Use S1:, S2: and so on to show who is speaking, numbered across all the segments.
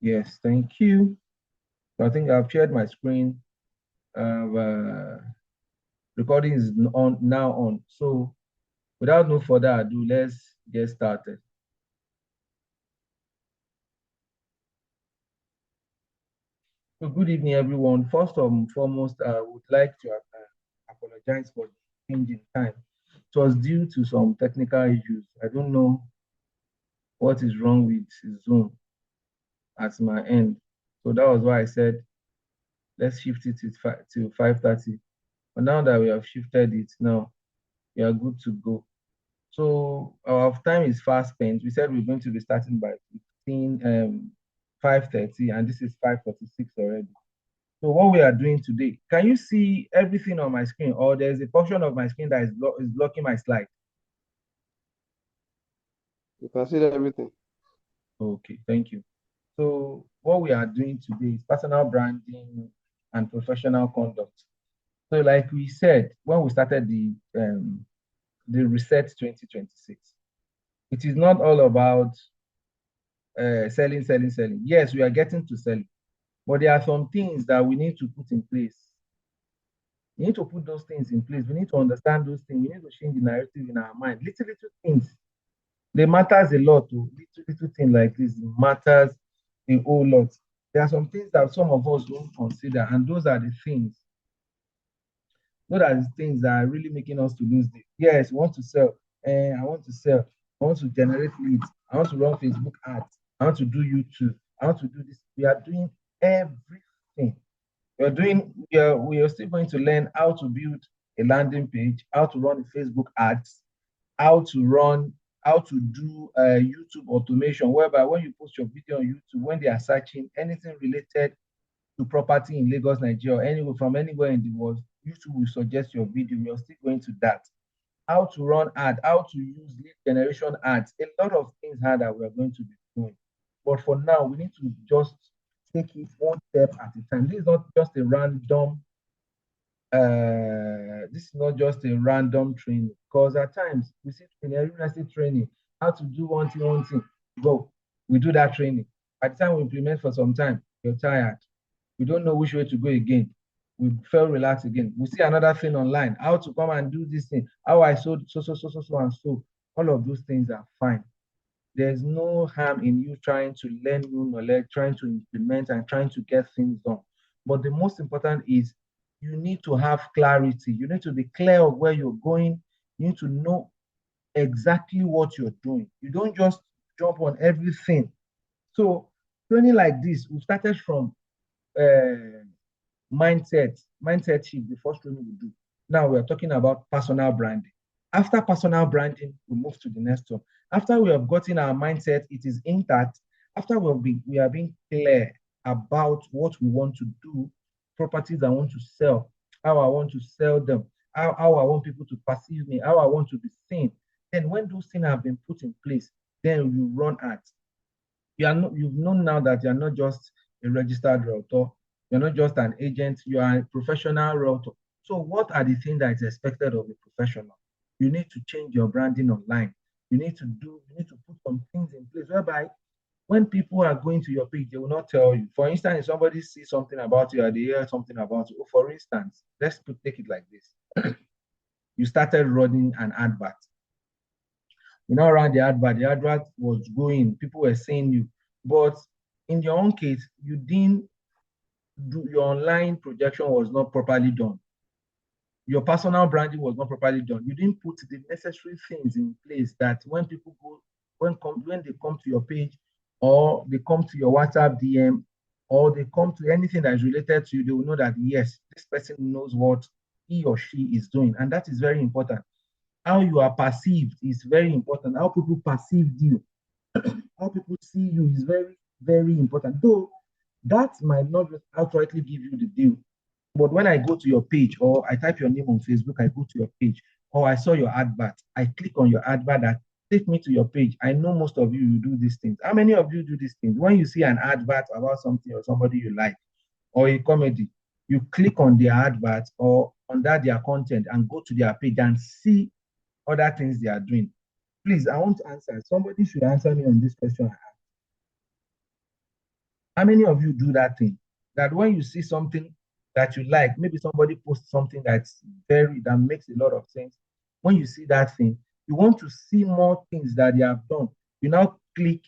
S1: Yes, thank you. So I think I've shared my screen. Recording is on now on. So without no further ado, let's get started. So good evening, everyone. First and foremost, I would like to apologize for the change in time. It was due to some technical issues. I don't know what is wrong with Zoom at my end. So that was why I said let's shift it to 5:30. But now that we have shifted it, now we are good to go. So our time is fast spent. We said we're going to be starting by 5:30, and this is 5:46 already. So what we are doing today, can you see everything on my screen, or there's a portion of my screen that is blocking my slide?
S2: You can see everything.
S1: Okay, thank you. So what we are doing today is personal branding and professional conduct. So like we said, when we started the Reset 2026, it is not all about selling. Yes, we are getting to selling, but there are some things that we need to put in place. We need to put those things in place. We need to understand those things. We need to change the narrative in our mind. Little things, they matters a lot. Oh. Little things like this matters a whole lot. There are some things that some of us don't consider, and those are the things. Those are the things that are really making us to lose this. Yes, we want to sell. I want to sell. I want to generate leads. I want to run Facebook ads. I want to do YouTube. I want to do this. We are doing everything. We are still going to learn how to build a landing page, how to run a Facebook ads, how to do YouTube automation, whereby when you post your video on YouTube, when they are searching anything related to property in Lagos, Nigeria, anywhere from anywhere in the world, YouTube will suggest your video. We are still going to that. How to run ad, how to use lead generation ads, a lot of things that we are going to be doing. But for now, we need to just take it one step at a time. This is not just a random this is not just a random training, because at times we see training, how to do one thing, go. We do that training. By the time we implement for some time, you're tired. We don't know which way to go again. We feel relaxed again. We see another thing online, how to come and do this thing, how I sold so and so. All of those things are fine. There's no harm in you trying to learn new knowledge, trying to implement and trying to get things done. But the most important is you need to have clarity. You need to be clear of where you're going. You need to know exactly what you're doing. You don't just jump on everything. So training like this, we started from mindset shift, the first training we do. Now we're talking about personal branding. After personal branding, we move to the next one. After we have gotten our mindset, it is intact. After we are being clear about what we want to do, properties I want to sell, how I want to sell them, how I want people to perceive me, how I want to be seen. Then when those things have been put in place, then you run ads. You've known now that you're not just a registered realtor, you're not just an agent, you are a professional realtor. So what are the things that is expected of a professional? You need to change your branding online. You need to put some things in place whereby when people are going to your page, they will not tell you. For instance, if somebody sees something about you or they hear something about you, for instance, take it like this. You started running an advert. You know, around the advert was going, people were seeing you. But in your own case, you didn't do your online projection was not properly done. Your personal branding was not properly done. You didn't put the necessary things in place that when people go, when they come to your page or they come to your WhatsApp DM or they come to anything that is related to you, they will know that yes, this person knows what he or she is doing. And that is very important. How you are perceived is very important. How people perceive you, how people see you is very important. Though that might not outrightly give you the deal. But when I go to your page or I type your name on Facebook, I go to your page, or I saw your advert, I click on your advert that take me to your page. I know most of you do these things. How many of you do these things? When you see an advert about something or somebody you like, or a comedy, you click on their advert or under their content and go to their page and see other things they are doing. Please, I want to answer. Somebody should answer me on this question. How many of you do that thing? That when you see something that you like, maybe somebody posts something that makes a lot of sense. When you see that thing, you want to see more things that they have done. You now click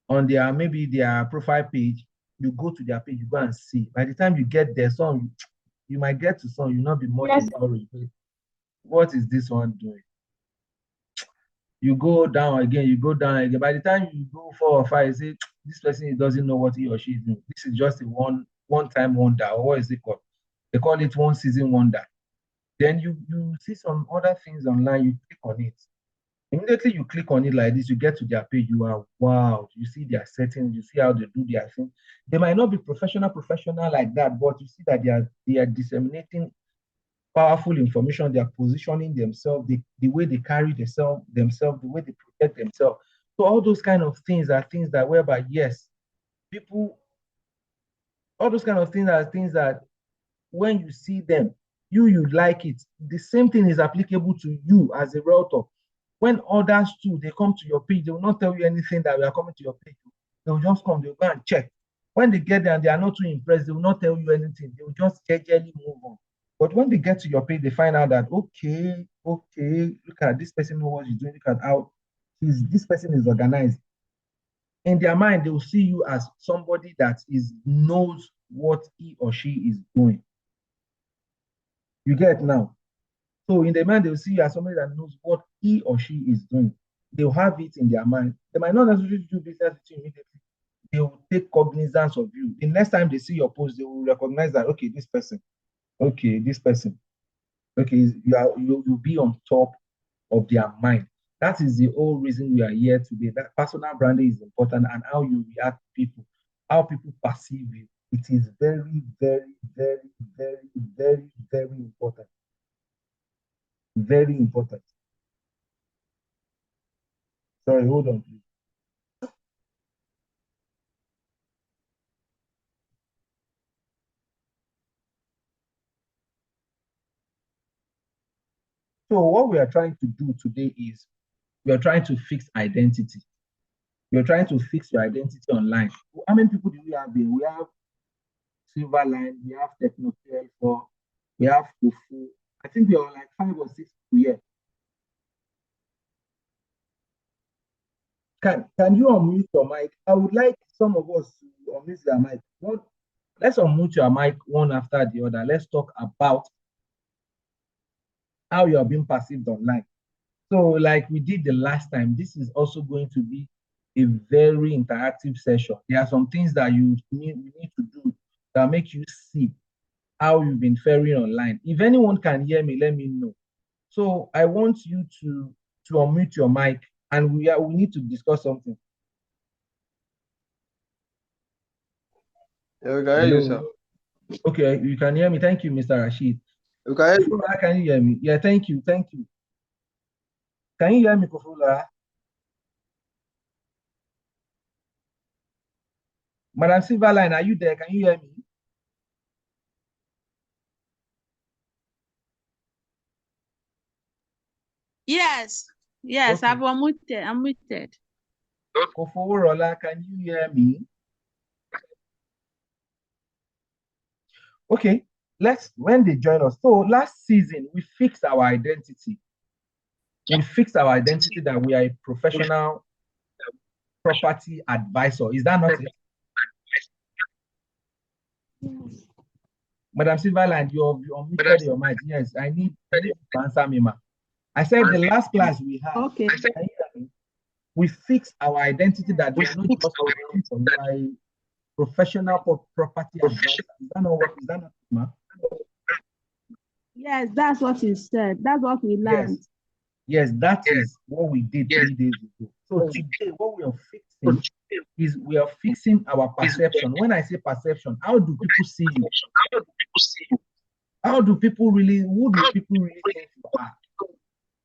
S1: on maybe their profile page, you go to their page, you go and see. By the time you get there, you might get to some, you'll not be much
S3: Yes.
S1: encouraged. What is this one doing? You go down again, you go down again. By the time you go 4 or 5, you say, this person doesn't know what he or she is doing. This is just a one-time wonder, or what is it called? They call it one season wonder. Then you see some other things online, you click on it. Immediately you click on it like this, you get to their page, you are wow, you see their settings, you see how they do their thing. They might not be professional like that, but you see that they are disseminating powerful information, they are positioning themselves, the way they carry themselves, the way they protect themselves. So all those kind of things are things that whereby, yes, people, all those kind of things are things that when you see them, you like it. The same thing is applicable to you as a realtor. When others too, they come to your page, they will not tell you anything that we are coming to your page. They will just come, they'll go and check. When they get there and they are not too impressed, they will not tell you anything. They will just gradually move on. But when they get to your page, they find out that, okay, look at this person know what he's doing. Look at how this person is organized. In their mind, they will see you as somebody that knows what he or she is doing. You get now? So in their mind, they will see you as somebody that knows what he or she is doing. They'll have it in their mind. They might not necessarily do business with you immediately. They will take cognizance of you. The next time they see your post, they will recognize that, okay, this person, you'll be on top of their mind. That is the whole reason we are here today. That personal branding is important, and how you react to people, how people perceive you. It is very, very, very, very, very, very important. Very important. Sorry, hold on, please. So what we are trying to do today is we are trying to fix identity. We are trying to fix your identity online. How many people do we have here? We have Silverline, we have Techno4, we have Kufu. I think we are like 5 or 6 people here. Can you unmute your mic? I would like some of us to unmute their mic. Let's unmute your mic one after the other. Let's talk about how you are being perceived online. So, like we did the last time, this is also going to be a very interactive session. There are some things that we need to do that make you see how you've been faring online. If anyone can hear me, let me know. So I want you to unmute your mic, and we need to discuss something.
S2: Yeah, we can hear you, sir.
S1: Okay, you can hear me. Thank you, Mr. Rashid.
S2: We can hear you.
S1: Kofula, can you hear me? Yeah, thank you. Can you hear me, Kofula? Madam Silverline, are you there? Can you hear me?
S3: Yes. Yes,
S1: Okay.
S3: I'm muted.
S1: Koforola, can you hear me? Okay, when they join us. So last season, we fixed our identity. We fixed our identity that we are a professional property advisor. Is that not it?
S3: Yes.
S1: Madam Silverland, you unmuted your mic. Yes, I need you to answer me, ma. I said the last class we had.
S3: Okay.
S1: We fixed our identity that we are not just a professional property advisor. Is that not ma?
S3: Yes, that's what you said. That's what we learned.
S1: Yes, that is what we did 3 days ago. So today, what we are fixing is we are fixing our perception. When I say perception, how do people see you? Who do people really think you are?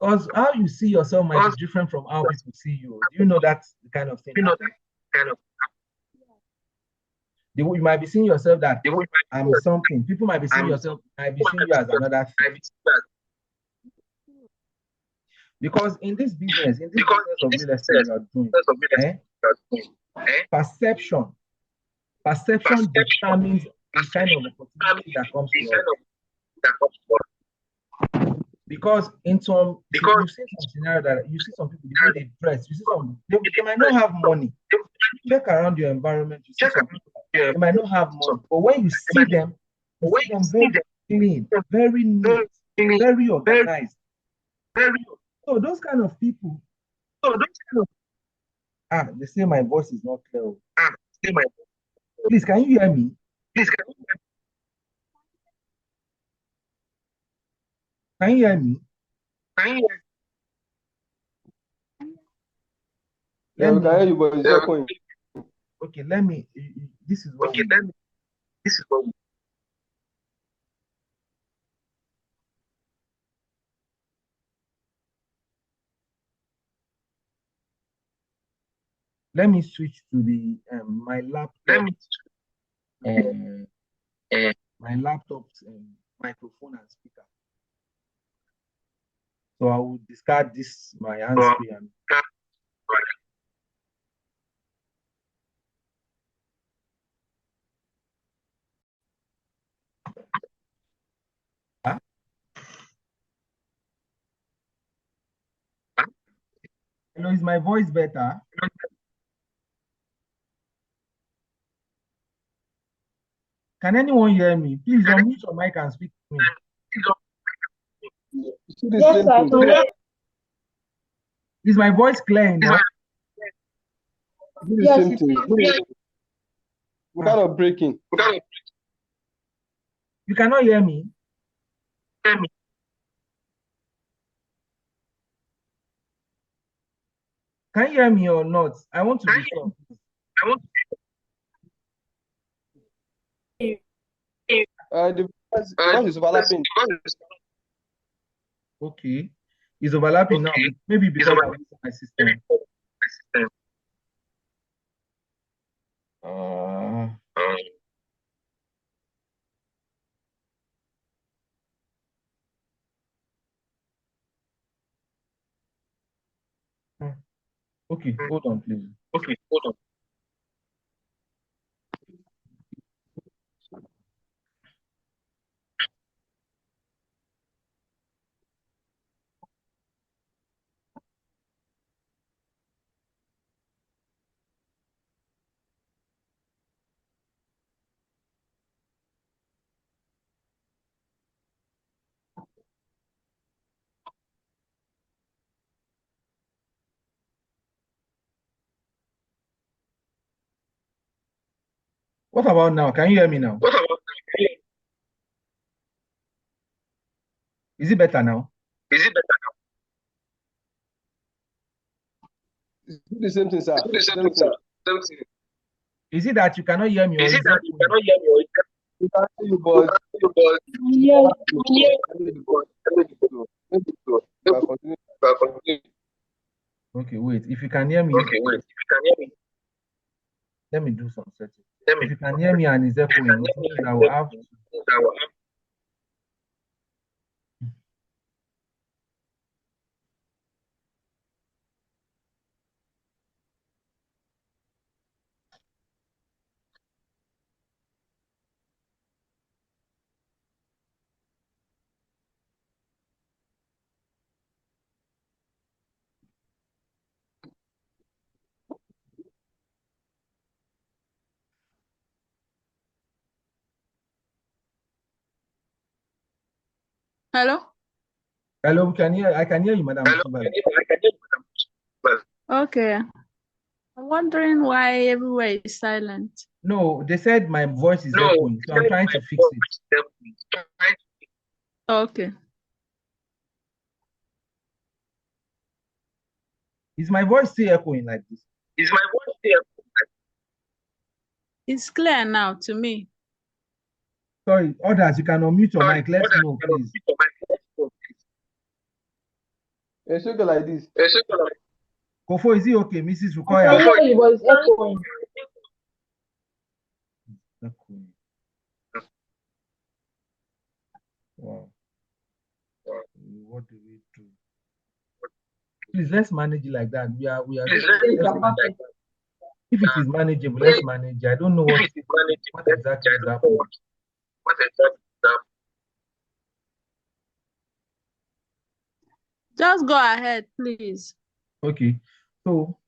S1: Because how you see yourself might be different from how people see you. Do you know that kind of thing? You might be seeing yourself that I'm something. People might be seeing you as another thing. Because in this business of real estate you are doing, perception Perception determines the kind of opportunity that comes to us. Because in some, you see some scenario that you see some people, the way they dress, you see some, they might not have money. Check around your environment, you see some people, they might not have money, but when you see them very clean, very neat, very organized. So those kind of people, they say my voice is not clear. Please, can you hear me? Can you hear me?
S2: Yeah, we can hear you, but it's not going.
S1: Okay, let me. This is what. Let me switch to the my laptop. My laptop's microphone and speaker. So I will discard this my hands-free and. Hello, is my voice better? Can anyone hear me? Please unmute your mic and speak to me.
S2: Yes, I can hear.
S1: Is my voice clear enough?
S2: Yes, same thing. We're kind of breaking.
S1: You cannot hear me? Can you hear me or not? I want to be sure.
S2: The voice is overlapping.
S1: Okay. It's overlapping now. Maybe because of my system. Okay, hold on, please. What about now? Can you hear me now? Is it better now?
S2: It's the same thing, sir.
S1: Is it that you cannot hear me? Or is it that you cannot hear me?
S2: You can hear you, but
S1: Okay, wait. If you can hear me, let me do some settings. If you can hear me and it's echoing, it means I will have to.
S3: Hello?
S1: Hello, I can hear you, Madam.
S3: Okay. I'm wondering why everywhere is silent.
S1: No, they said my voice is echoing, so I'm trying to fix it.
S3: Okay.
S1: Is my voice still echoing like this?
S3: It's clear now to me.
S1: Sorry, others, you can unmute your mic. Let's know, please.
S2: it's okay like this.
S1: Kofo, is it okay, Mrs.
S4: I
S1: Rukoya?
S4: can hear you, but it's echoing.
S1: Echoing. Wow. What do we do? Please, let's manage it like that. We are. If it is manageable, let's manage. I don't know what exactly is happening.
S3: Just go ahead, please.
S1: Okay. So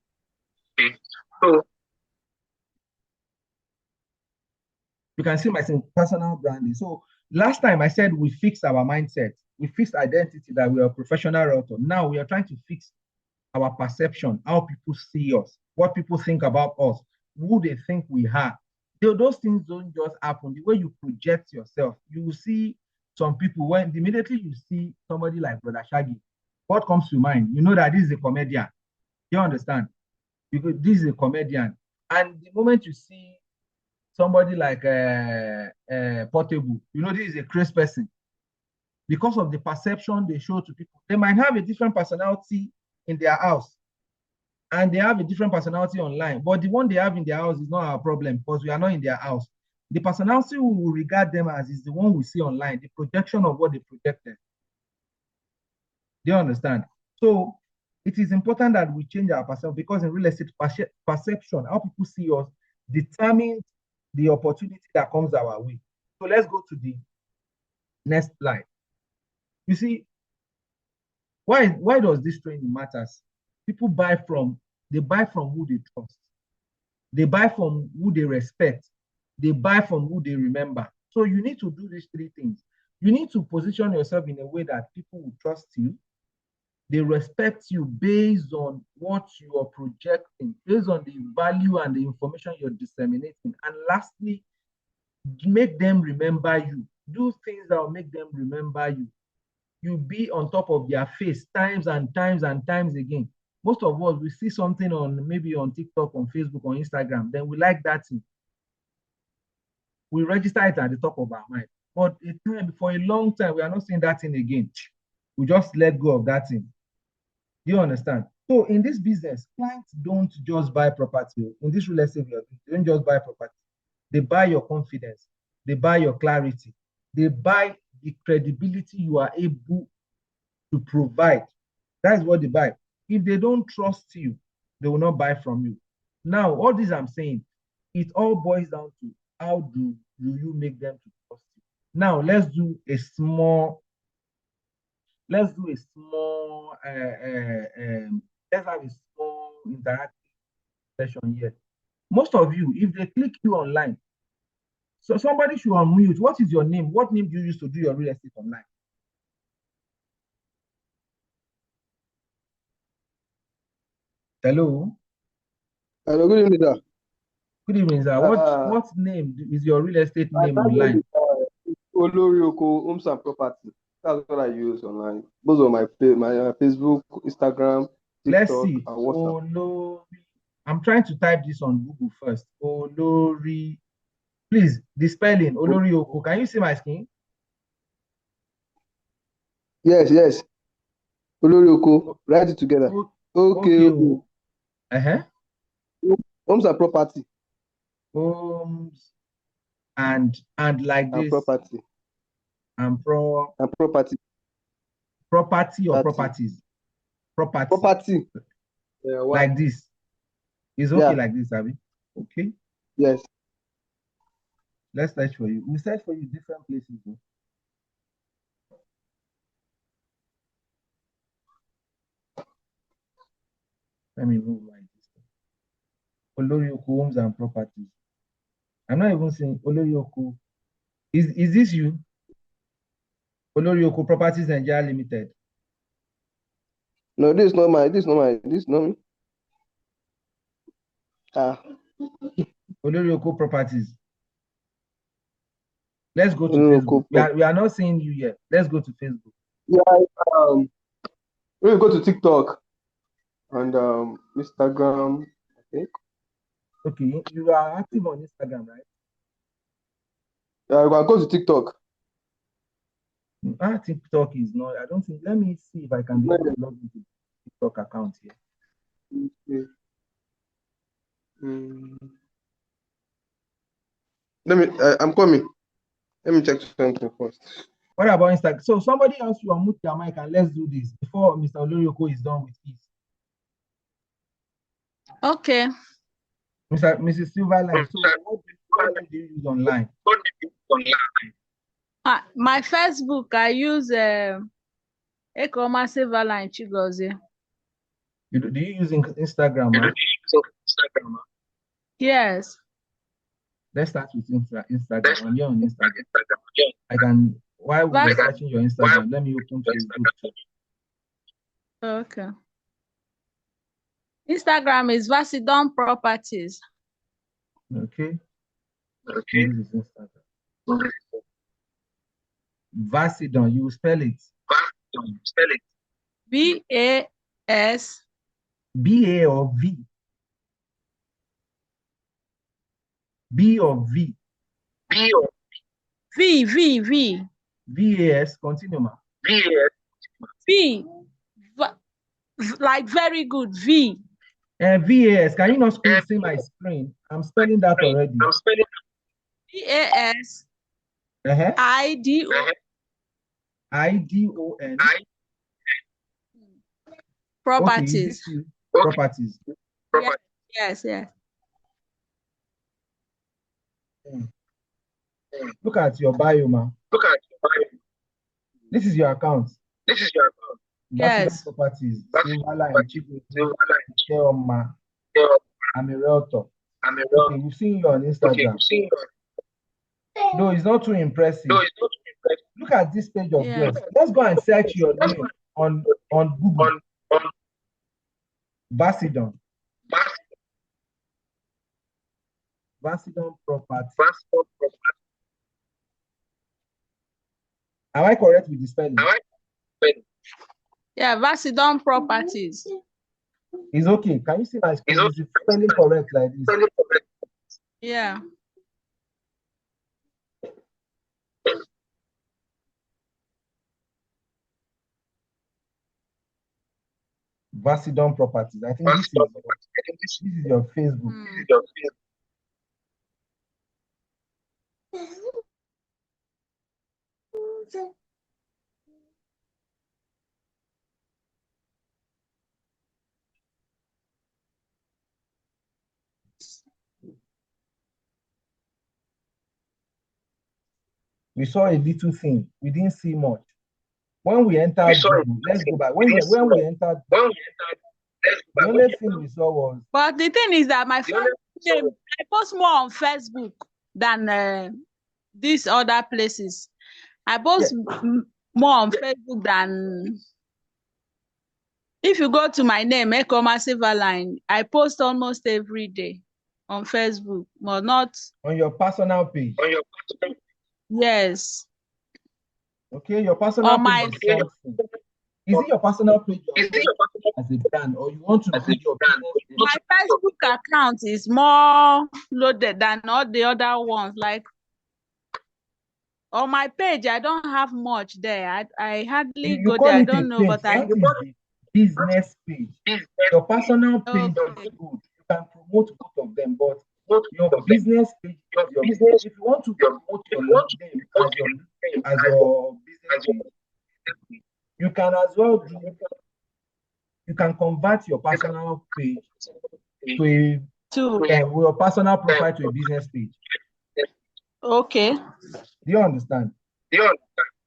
S1: you can see my personal branding. So last time I said we fixed our mindset. We fixed identity that we are a professional realtor. Now we are trying to fix our perception, how people see us, what people think about us, who they think we are. Those things don't just happen. The way you project yourself, you will see some people when immediately you see somebody like Brother Shaggy, what comes to mind? You know that this is a comedian. You understand? Because this is a comedian. And the moment you see somebody like Portable, you know this is a crazy person. Because of the perception they show to people, they might have a different personality in their house and they have a different personality online, but the one they have in their house is not our problem because we are not in their house. The personality we will regard them as is the one we see online, the projection of what they projected. Do you understand? So it is important that we change our perception because in real estate, perception, how people see us, determines the opportunity that comes our way. So let's go to the next slide. You see, why does this training matters? People buy from who they trust. They buy from who they respect. They buy from who they remember. So you need to do these three things. You need to position yourself in a way that people will trust you. They respect you based on what you are projecting, based on the value and the information you're disseminating. And lastly, make them remember you. Do things that will make them remember you. You be on top of their face times and times and times again. Most of us, we see something on maybe on TikTok, on Facebook, on Instagram, then we like that thing. We register it at the top of our mind. But for a long time, we are not seeing that thing again. We just let go of that thing. Do you understand? So in this business, clients don't just buy property. In this real estate, they don't just buy property. They buy your confidence. They buy your clarity. They buy the credibility you are able to provide. That is what they buy. If they don't trust you, they will not buy from you. Now, all this I'm saying, it all boils down to how do you make them to trust you. Now, let's have a small interactive session here. Most of you, if they click you online, so somebody should unmute. What is your name? What name do you use to do your real estate online? Hello.
S2: Hello, good evening, sir.
S1: Good evening, sir. What name is your real estate name online?
S2: Olorioko Homes and Property. That's what I use online. Those are my Facebook, Instagram, TikTok,
S1: Let's see.
S2: and WhatsApp.
S1: Olori. I'm trying to type this on Google first. Olori. Please, the spelling. Olorioko. Can you see my screen?
S2: Yes. Olorioko. Write it together. Okay. Homes and Property.
S1: Homes and like this.
S2: Property.
S1: And property. Property or properties?
S2: Property.
S1: Like this. It's okay like this, Abby. Okay.
S2: Yes.
S1: Let's search for you. We search for you different places. Though. Let me move my system. Olorioko Homes and Properties. I'm not even saying Olorioko. Is this you? Olorioko Properties Nigeria Limited.
S2: No, this is not me.
S1: Olorioko Properties. Let's go to Facebook. We are not seeing you yet. Let's go to Facebook.
S2: Yeah, we'll go to TikTok and Instagram, I think.
S1: Okay, you are active on Instagram, right?
S2: Yeah, I'll go to TikTok.
S1: TikTok is not. I don't think. Let me see if I can be able to log into the TikTok account here.
S2: I'm coming. Let me check something first.
S1: What about Instagram? So somebody else will unmute their mic and let's do this before Mr. Olorioko is done with this.
S3: Okay.
S1: Mrs. Silverline, so what do you use online?
S3: My Facebook, I use Ekoma Silverline Chigozie.
S1: Do you use Instagram? Huh?
S3: Yes.
S1: Let's start with Instagram. When you're on Instagram, I can. While we're searching your Instagram, let me open Facebook too.
S3: Okay. Instagram is Vasidon Properties.
S1: Okay. This is Instagram. Vasidon, you spell it.
S3: B-A-S.
S1: B-A or V? B or V?
S3: V.
S1: V-A-S, continue, ma.
S3: V. Like very good. V.
S1: V-A-S, can you not see my screen? I'm spelling that already.
S3: V-A-S. I-D-O.
S1: I-D-O-N.
S3: Properties.
S1: Okay, properties.
S3: Yes.
S1: Look at your bio, ma. This is your account.
S3: Yes.
S1: Properties. Silverline, Chioma. I'm a realtor. Okay, we've seen you on Instagram. No, it's not too impressive. Look at this page of yours. Let's go and search your name on Google. Vasidon. Vasidon Property. Am I correct with the spelling?
S3: Yeah, Vasidon Properties.
S1: It's okay. Can you see my screen? Is it spelling correct like this?
S3: Yeah.
S1: Vasidon Properties. I think this is your Facebook. We saw a little thing. We didn't see much. When we entered Google, let's go back. When we entered, the only thing we saw was.
S3: But the thing is that my friend, I post more on Facebook than these other places. I post more on Facebook than. If you go to my name, Ekoma Silverline, I post almost every day on Facebook, but not
S1: on your personal page.
S3: Yes.
S1: Okay, your personal page is something. Is it your personal page as a brand, or you want to put your business?
S3: My Facebook account is more loaded than all the other ones. Like on my page, I don't have much there. I hardly go there. I don't know, but I
S1: business page. Your personal page is good. You can promote both of them, but your business page, if you want to promote your name as your business page, you can as well you can convert your personal page to your personal profile to a business page.
S3: Okay.
S1: Do you understand?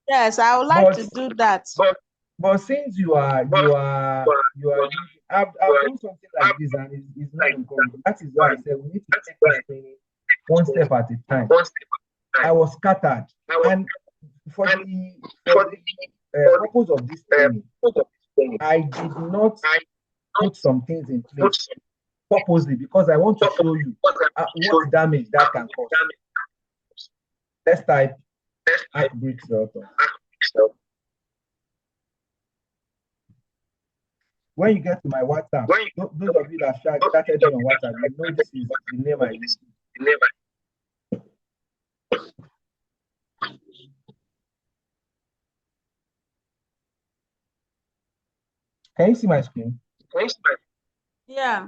S3: Yes, I would like to do that.
S1: But since you are I've done something like this and it's not encouraging. That is why I said we need to take this training one step at a time. I was scattered, and for the purpose of this training, I did not put some things in place purposely because I want to show you what damage that can cause. Let's type Bricks Realtor. When you get to my WhatsApp, those of you that started me on WhatsApp, you know this is the name I use. Can you see my screen?
S3: Yeah.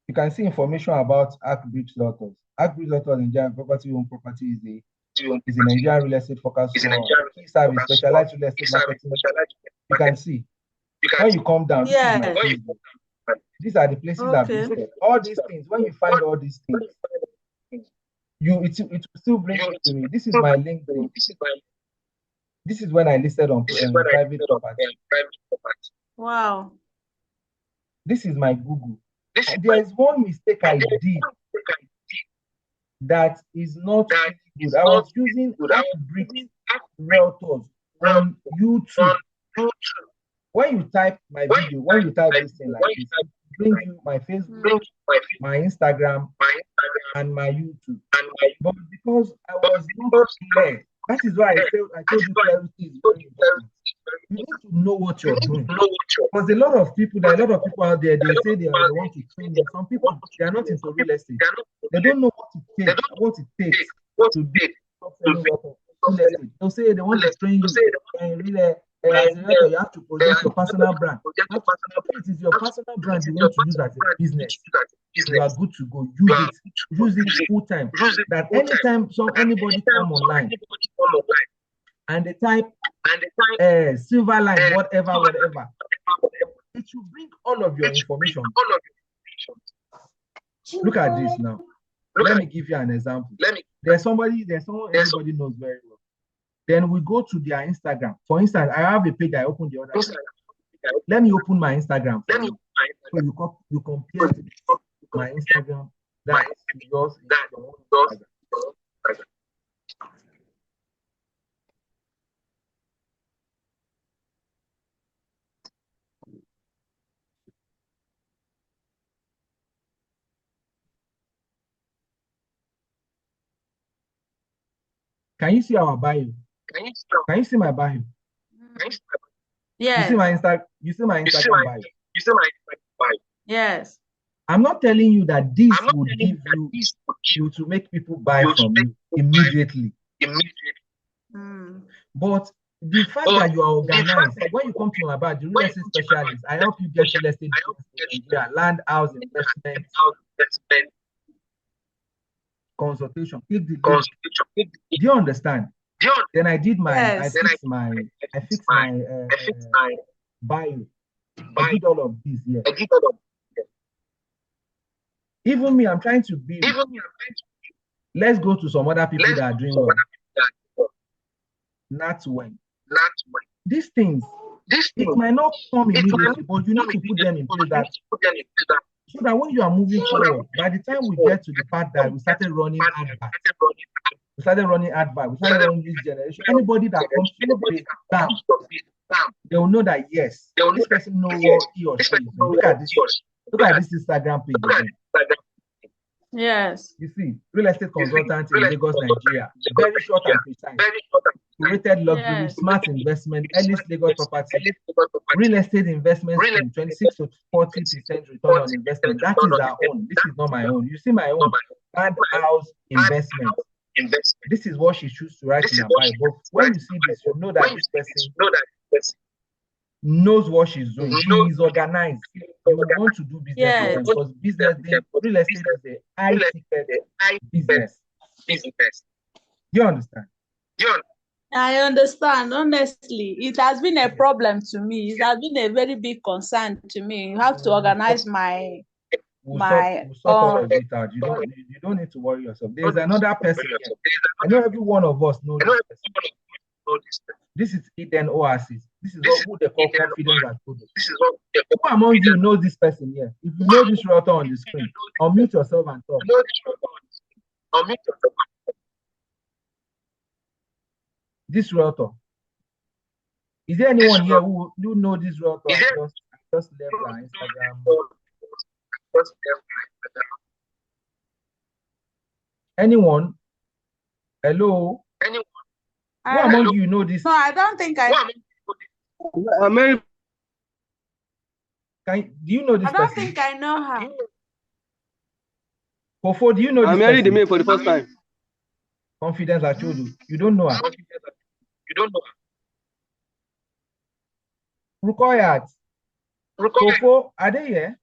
S1: You can see information about Bricks Realtors. Bricks Realtors Nigerian Property Home Property is a Nigerian real estate focus for service, specialized real estate marketing. You can see. When you come down,
S3: yeah.
S1: These are the places I've listed. All these things, when you find all these things, it will still bring it to me. This is my LinkedIn. This is when I listed on private property.
S3: Wow.
S1: This is my Google. There is one mistake I did that is not really good. I was using Bricks Realtors on YouTube. When you type my video, when you type this thing like this, it brings you my Facebook, my Instagram, and my YouTube. But because I was not clear, that is why I told you clarity is very important. You need to know what you're doing. Because a lot of people out there, they say they want to train you. Some people, they are not into real estate. They don't know what it takes to be real estate. They'll say they want to train you. As a realtor, you have to project your personal brand. It is your personal brand you want to use as a business. You are good to go. Use it full time. That anytime anybody come online and they type silver line, whatever, it will bring all of your information. Look at this now. Let me give you an example. There's someone everybody knows very well. Then we go to their Instagram. For instance, I have a page I opened the other day. Let me open my Instagram. So you compare my Instagram. That's yours. Can you see our bio? Can you see my bio?
S3: Yes.
S1: You see my Instagram bio?
S3: Yes.
S1: I'm not telling you that this would give you to make people buy from you immediately. But the fact that you are organized, when you come to my bar, the real estate specialist, I help you get real estate in Nigeria, land, house, investment, consultation. Do you understand? Then I did I fixed my bio. I did all of this here. Even me, I'm trying to build. Let's go to some other people that are doing well. Not when. These things, it might not come immediately, but you need to put them in place so that when you are moving forward, by the time we get to the part that we started running adverts, we started running this generation, anybody that comes to the they will know that yes, this person knows what he or she is doing. Look at this Instagram page again.
S3: Yes.
S1: You see, real estate consultant in Lagos, Nigeria. Very short and precise. Curated luxury, smart investment, Ellis Lagos property, real estate investment scheme, 26 to 40% return on investment. That is our own. This is not my own. You see my own. Land house investment. This is what she chooses to write in her bio. But when you see this, you know that this person knows what she's doing. She is organized. You want to do business with them because real estate is a high-ticket business. You understand?
S3: I understand. Honestly, it has been a problem to me. It has been a very big concern to me. You have to organize my.
S1: We'll sort all of it out. You don't need to worry yourself. There's another person here. I know every one of us knows this person. This is Eden Oasis. This is who they call confidence and product. Who among you knows this person here? If you know this realtor on the screen, unmute yourself and talk. This realtor. Is there anyone here who know this realtor? Just left our Instagram. Anyone? Hello? Who among you know this?
S3: No, I don't think I.
S1: Do you know this person?
S3: I don't think I know her.
S1: Kofo, do you know this person?
S2: I'm married the man for the first time.
S1: Confidence, I told you. You don't know her. Rukoyat. Kofo, are they here?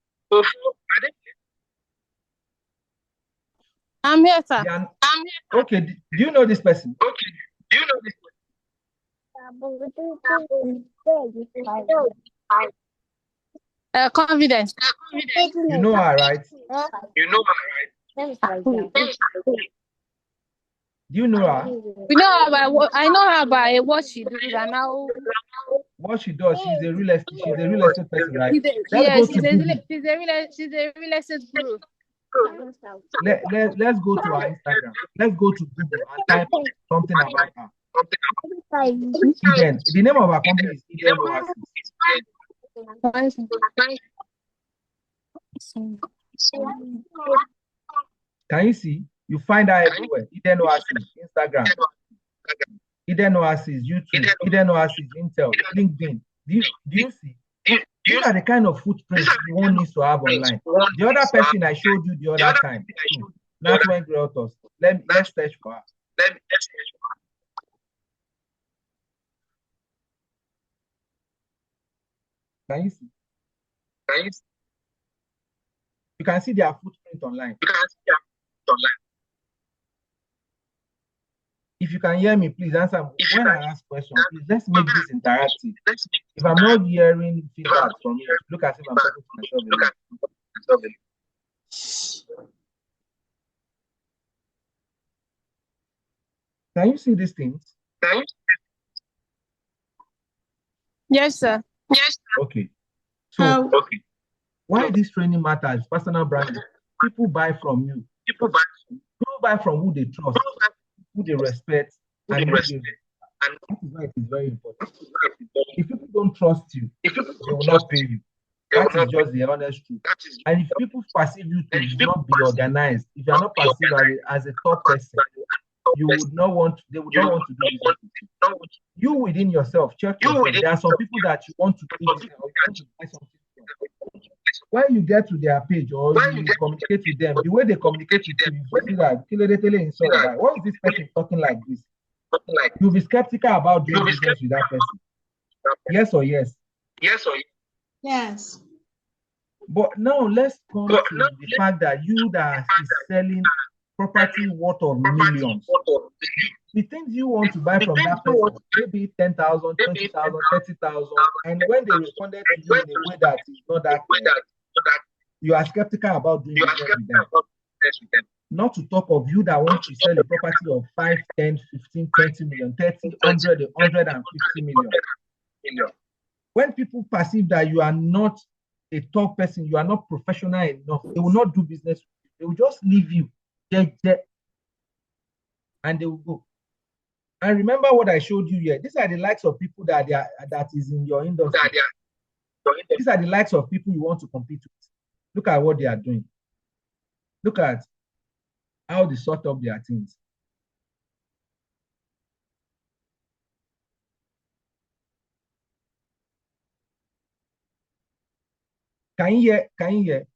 S4: I'm here, sir.
S1: Okay, do you know this person?
S4: Confidence.
S1: You know her, right? Do you know her?
S4: We know her by I know her by what she do and now.
S1: What she does, she's a real estate person, right?
S4: Yeah,
S1: Let's go to Google.
S4: she's a real estate guru.
S1: Let's go to her Instagram. Let's go to Google and type something about her. Eden. The name of our company is Eden Oasis. Can you see? You find her everywhere. Eden Oasis, Instagram, Eden Oasis, YouTube, Eden Oasis, Intel, LinkedIn. Do you see? These are the kind of footprints one needs to have online. The other person I showed you the other time, Natwen Realtors. Let's search for her. Can you see? You can see their footprint online. If you can hear me, please answer. When I ask questions, please let's make this interactive. If I'm not hearing feedback from you, look as if I'm talking to myself. Can you see these things?
S4: Yes, sir.
S1: Okay. So, why this training matters? Personal branding. People buy from you. People buy from who they trust, who they respect, and that is why it is very important. If people don't trust you, they will not pay you. That is just the honest truth. And if people perceive you to not be organized, if you are not perceived as a top person, they would not want to do business with you. You within yourself, check yourself. There are some people that you want to do business or you want to buy something from. When you get to their page or you communicate with them, the way they communicate with you, you see that what is this person talking like this? You'll be skeptical about doing business with that person. Yes or yes?
S3: Yes.
S1: But now let's come to the fact that you that is selling property worth of millions. The things you want to buy from that person, maybe 10,000, 20,000, 30,000, and when they responded to you in a way that is not that clear, you are skeptical about doing business with them. Not to talk of you that want to sell a property of 5, 10, 15, 20 million, 30, 100, 150 million. When people perceive that you are not a top person, you are not professional enough, they will not do business with you. They will just leave you and they will go. And remember what I showed you here. These are the likes of people that is in your industry. These are the likes of people you want to compete with. Look at what they are doing. Look at how they sort up their things. Can you hear?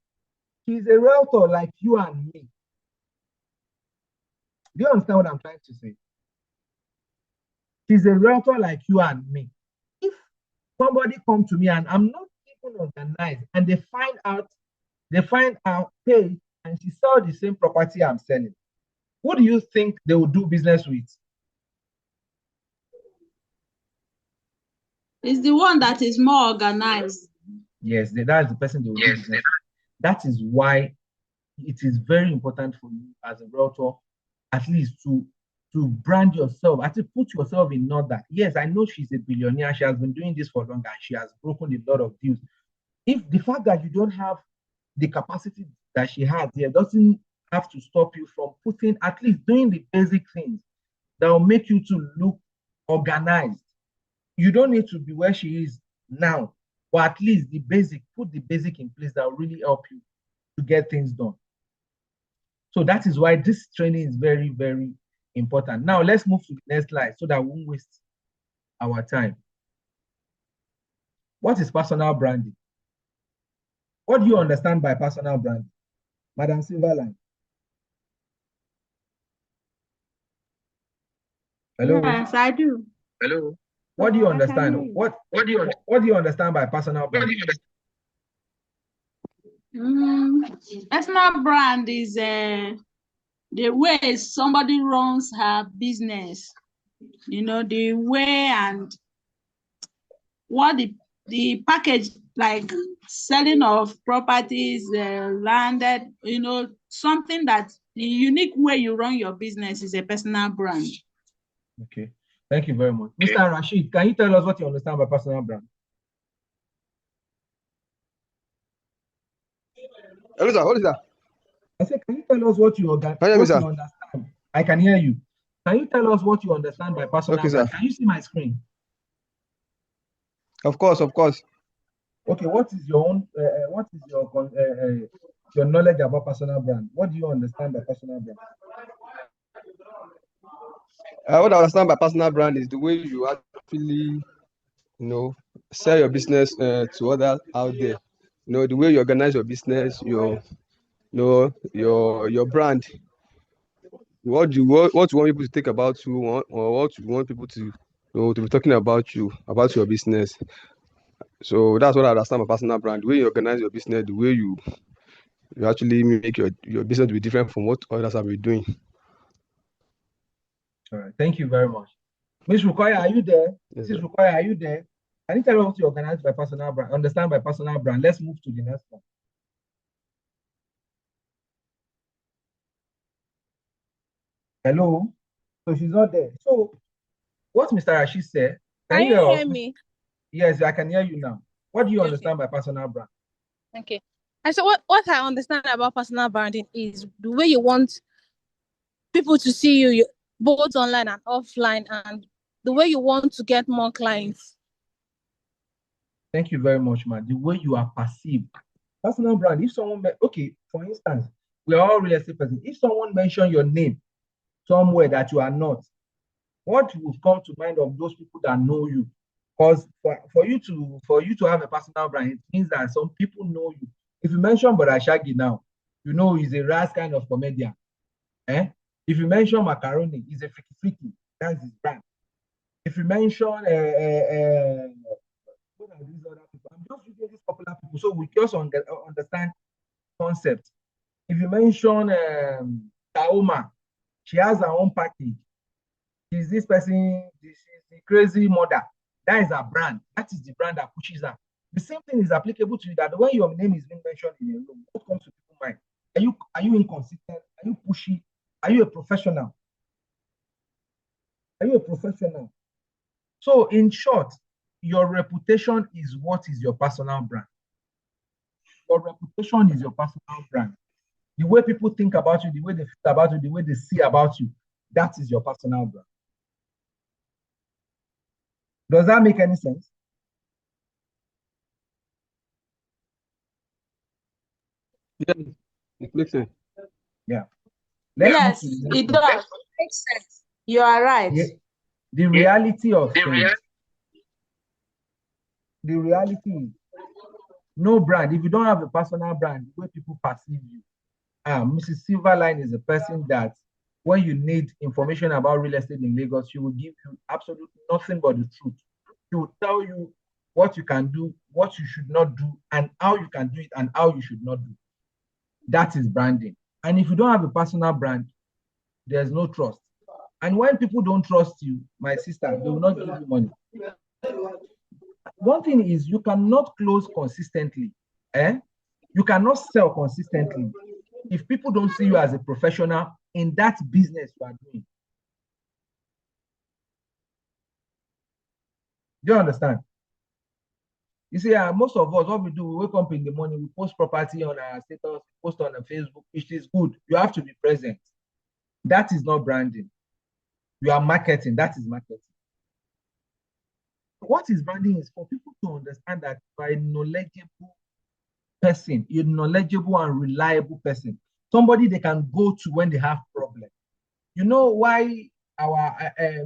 S1: She's a realtor like you and me. Do you understand what I'm trying to say? She's a realtor like you and me. If somebody come to me and I'm not even organized and they find out page and she sells the same property I'm selling, who do you think they will do business with?
S3: It's the one that is more organized.
S1: Yes, that's the person they will do business with. That is why it is very important for you as a realtor, at least to brand yourself, to put yourself in order. Yes, I know she's a billionaire. She has been doing this for long and she has broken a lot of deals. If the fact that you don't have the capacity that she has here doesn't have to stop you from at least doing the basic things that will make you to look organized. You don't need to be where she is now, but at least put the basic in place that will really help you to get things done. So that is why this training is very, very important. Now let's move to the next slide so that we won't waste our time. What is personal branding? What do you understand by personal branding? Madam Silverline. Hello?
S3: Yes, I do.
S1: Hello? What do you understand? What do you understand by personal branding?
S3: Personal brand is the way somebody runs her business. You know, the way and what the package like selling of properties, landed, something that the unique way you run your business is a personal brand.
S1: Okay. Thank you very much. Mr. Rashid, can you tell us what you understand by personal brand?
S2: Hello, sir. What is that?
S1: I said, can you tell us what you understand? I can hear you. Can you tell us what you understand by personal brand?
S2: Sir.
S1: Can you see my screen?
S2: Of course.
S1: Okay, what is your own? What is your knowledge about personal brand? What do you understand by personal brand?
S2: What I understand by personal brand is the way you actually, sell your business to others out there. The way you organize your business, your brand. What you want people to think about you, or what you want people to to be talking about you, about your business. So that's what I understand by personal brand. The way you organize your business, the way you actually make your business be different from what others have been doing.
S1: All right, thank you very much. Ms. Rukoya, are you there?
S2: Yes,
S1: Mrs. Rukoya, are you there? Can you tell us what you organize by personal brand? Understand by personal brand. Let's move to the next one. Hello? So she's not there. So what Mr. Rashid said,
S4: Can you hear me?
S1: Yes, I can hear you now. What do you
S4: Okay.
S1: understand by personal brand?
S4: Okay. And so what I understand about personal branding is the way you want people to see you both online and offline, and the way you want to get more clients.
S1: Thank you very much, man. The way you are perceived. Personal brand, if someone, okay, for instance, we are all real estate persons. If someone mentioned your name somewhere that you are not, what will come to mind of those people that know you? Because for you to have a personal brand, it means that some people know you. If you mention Brother Shaggy now, he's a ras kind of comedian. If you mention Macaroni, he's a freaky. That's his brand. If you mention what are these other people? I'm just using these popular people so we just understand concept. If you mention Taoma, she has her own package. She's this person, she's the crazy mother. That is her brand. That is the brand that pushes her. The same thing is applicable to you, that when your name is being mentioned in a room, what comes to people's mind? Are you inconsistent? Are you pushy? Are you a professional? Are you a professional? So in short, your reputation is what is your personal brand. Your reputation is your personal brand. The way people think about you, the way they feel about you, the way they see about you, that is your personal brand. Does that make any sense?
S2: Yeah, it makes sense.
S1: Yeah.
S3: Yes, it does. It makes sense. You are right.
S1: Yeah. The reality of things. The reality is no brand. If you don't have a personal brand, the way people perceive you. Mrs. Silverline is a person that when you need information about real estate in Lagos, she will give you absolutely nothing but the truth. She will tell you what you can do, what you should not do, and how you can do it, and how you should not do. That is branding. And if you don't have a personal brand, there's no trust. And when people don't trust you, my sister, they will not give you money. One thing is you cannot close consistently. You cannot sell consistently if people don't see you as a professional in that business you are doing. Do you understand? You see, most of us, what we do, we wake up in the morning, we post property on our status, post on Facebook, which is good. You have to be present. That is not branding. You are marketing. That is marketing. What is branding is for people to understand that you are a knowledgeable person, you're a knowledgeable and reliable person, somebody they can go to when they have problems. You know why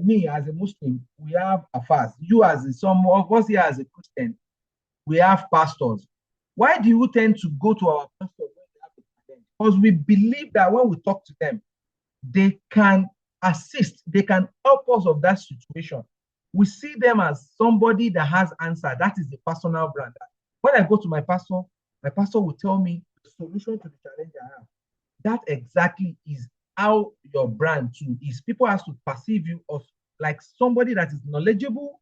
S1: me as a Muslim, we have affairs. You as some of us here as a Christian, we have pastors. Why do you tend to go to our pastors when they have a problem? Because we believe that when we talk to them, they can assist, they can help us of that situation. We see them as somebody that has answer. That is the personal brand. When I go to my pastor will tell me the solution to the challenge I have. That exactly is how your brand too is. People have to perceive you as like somebody that is knowledgeable,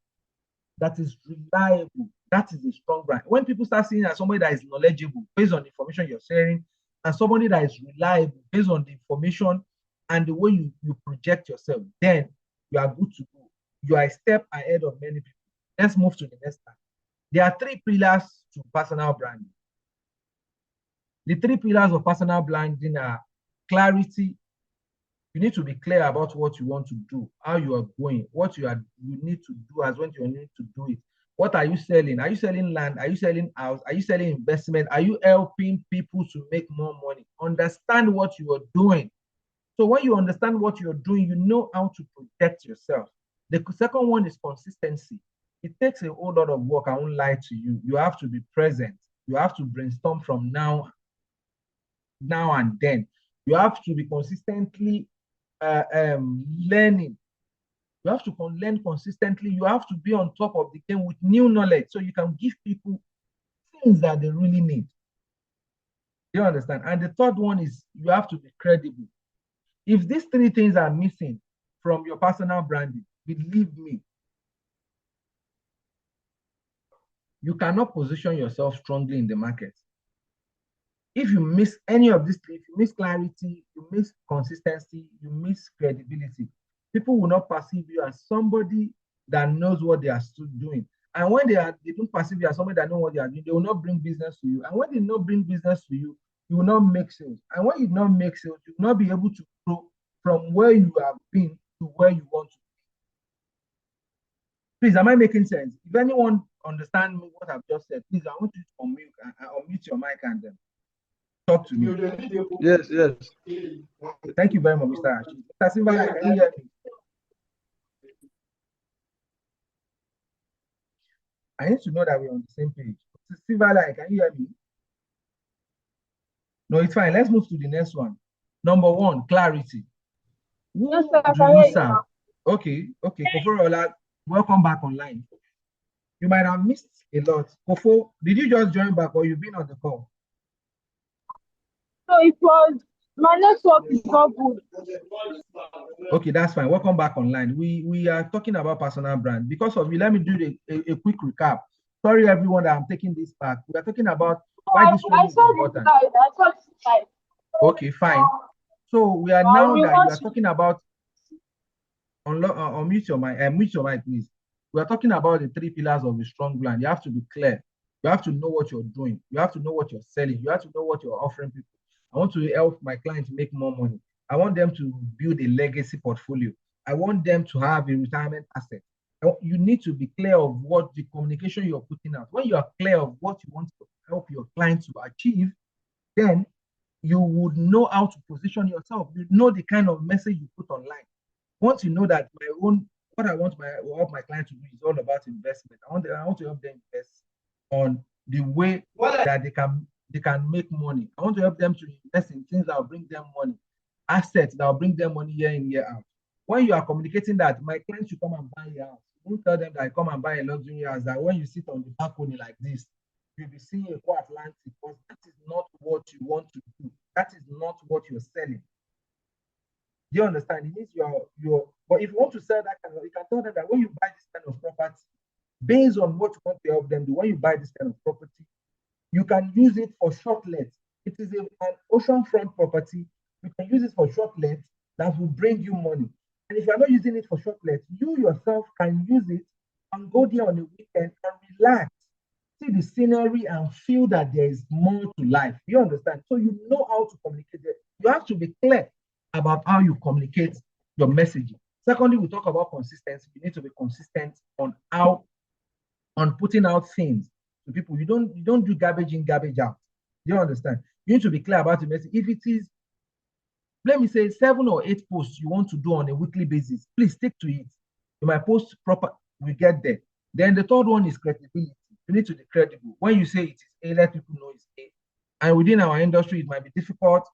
S1: that is reliable, That is a strong brand. When people start seeing you as somebody that is knowledgeable based on the information you're sharing, and somebody that is reliable based on the information and the way you project yourself, then you are good to go. You are a step ahead of many people. Let's move to the next slide. There are 3 pillars to personal branding. The 3 pillars of personal branding are clarity. You need to be clear about what you want to do, how you are going, what you need to do as when you need to do it. What are you selling? Are you selling land? Are you selling house? Are you selling investment? Are you helping people to make more money? Understand what you are doing. So when you understand what you're doing, you know how to protect yourself. The second one is consistency. It takes a whole lot of work. I won't lie to you. You have to be present. You have to brainstorm from now and then. You have to be consistently learning. You have to learn consistently. You have to be on top of the game with new knowledge so you can give people things that they really need. Do you understand? And the third one is you have to be credible. If these 3 things are missing from your personal branding, believe me, you cannot position yourself strongly in the market. If you miss any of these 3, if you miss clarity, you miss consistency, you miss credibility, people will not perceive you as somebody that knows what they are doing. And when they don't perceive you as somebody that knows what they are doing, they will not bring business to you. And when they not bring business to you, you will not make sales. And when you not make sales, you will not be able to grow from where you have been to where you want to be. Please, am I making sense? If anyone understands what I've just said, please, I want you to unmute your mic and talk to me.
S2: Yes.
S1: Thank you very much, Mr. Ashi. Mr. Silva, can you hear me? I need to know that we're on the same page. Mr. Silva, can you hear me? No, it's fine. Let's move to the next one. Number 1, clarity. Who do you serve? Okay. Kofo, welcome back online. You might have missed a lot. Kofo, did you just join back or you've been on the call?
S4: So it was my network is not good.
S1: Okay, that's fine. Welcome back online. We are talking about personal brand. Because of you, let me do a quick recap. Sorry, everyone, that I'm taking this back. We are talking about why this training is important. Okay, fine. So we are now that you are talking about unmute your mic, mute your mic, please. We are talking about the 3 pillars of a strong brand. You have to be clear. You have to know what you're doing. You have to know what you're selling. You have to know what you're offering people. I want to help my clients make more money. I want them to build a legacy portfolio. I want them to have a retirement asset. You need to be clear of what the communication you're putting out. When you are clear of what you want to help your clients to achieve, then you would know how to position yourself. You know the kind of message you put online. Once you know that what I want help my clients to do is all about investment. I want to help them invest on the way that they can make money. I want to help them to invest in things that will bring them money, assets that will bring them money year in, year out. When you are communicating that my clients should come and buy a house, don't tell them that I come and buy a luxury house, that when you sit on the balcony like this, you'll be seeing a core Atlantic, because that is not what you want to do. That is not what you're selling. Do you understand? It means but if you want to sell that kind of, you can tell them that when you buy this kind of property, based on what you want to help them do, when you buy this kind of property, you can use it for short let. It is an oceanfront property. You can use it for short let that will bring you money. And if you're not using it for short let, you yourself can use it and go there on a weekend and relax, see the scenery and feel that there is more to life. You understand? So you know how to communicate it. You have to be clear about how you communicate your messaging. Secondly, we talk about consistency. You need to be consistent on putting out things to people. You don't do garbage in, garbage out. Do you understand? You need to be clear about the message. If it is, let me say, 7 or 8 posts you want to do on a weekly basis, please stick to it. You might post proper, we get there. Then the third one is credibility. You need to be credible. When you say it is A, let people know it's A. And within our industry, it might be difficult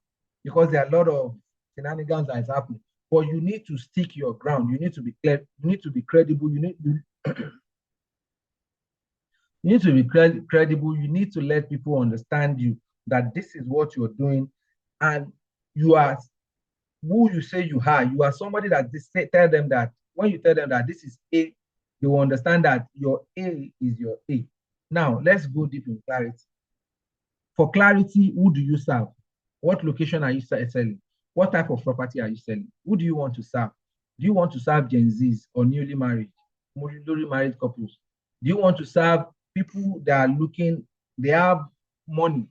S1: because there are a lot of shenanigans that is happening. But you need to stick your ground. You need to be clear. You need to be credible. You need to be credible. You need to let people understand you, that this is what you're doing, and you are who you say you are. You are somebody that tell them that when you tell them that this is A, they will understand that your A is your A. Now, let's go deep in clarity. For clarity, who do you serve? What location are you selling? What type of property are you selling? Who do you want to serve? Do you want to serve Gen Zs or newly married couples? Do you want to serve people that are looking, they have money,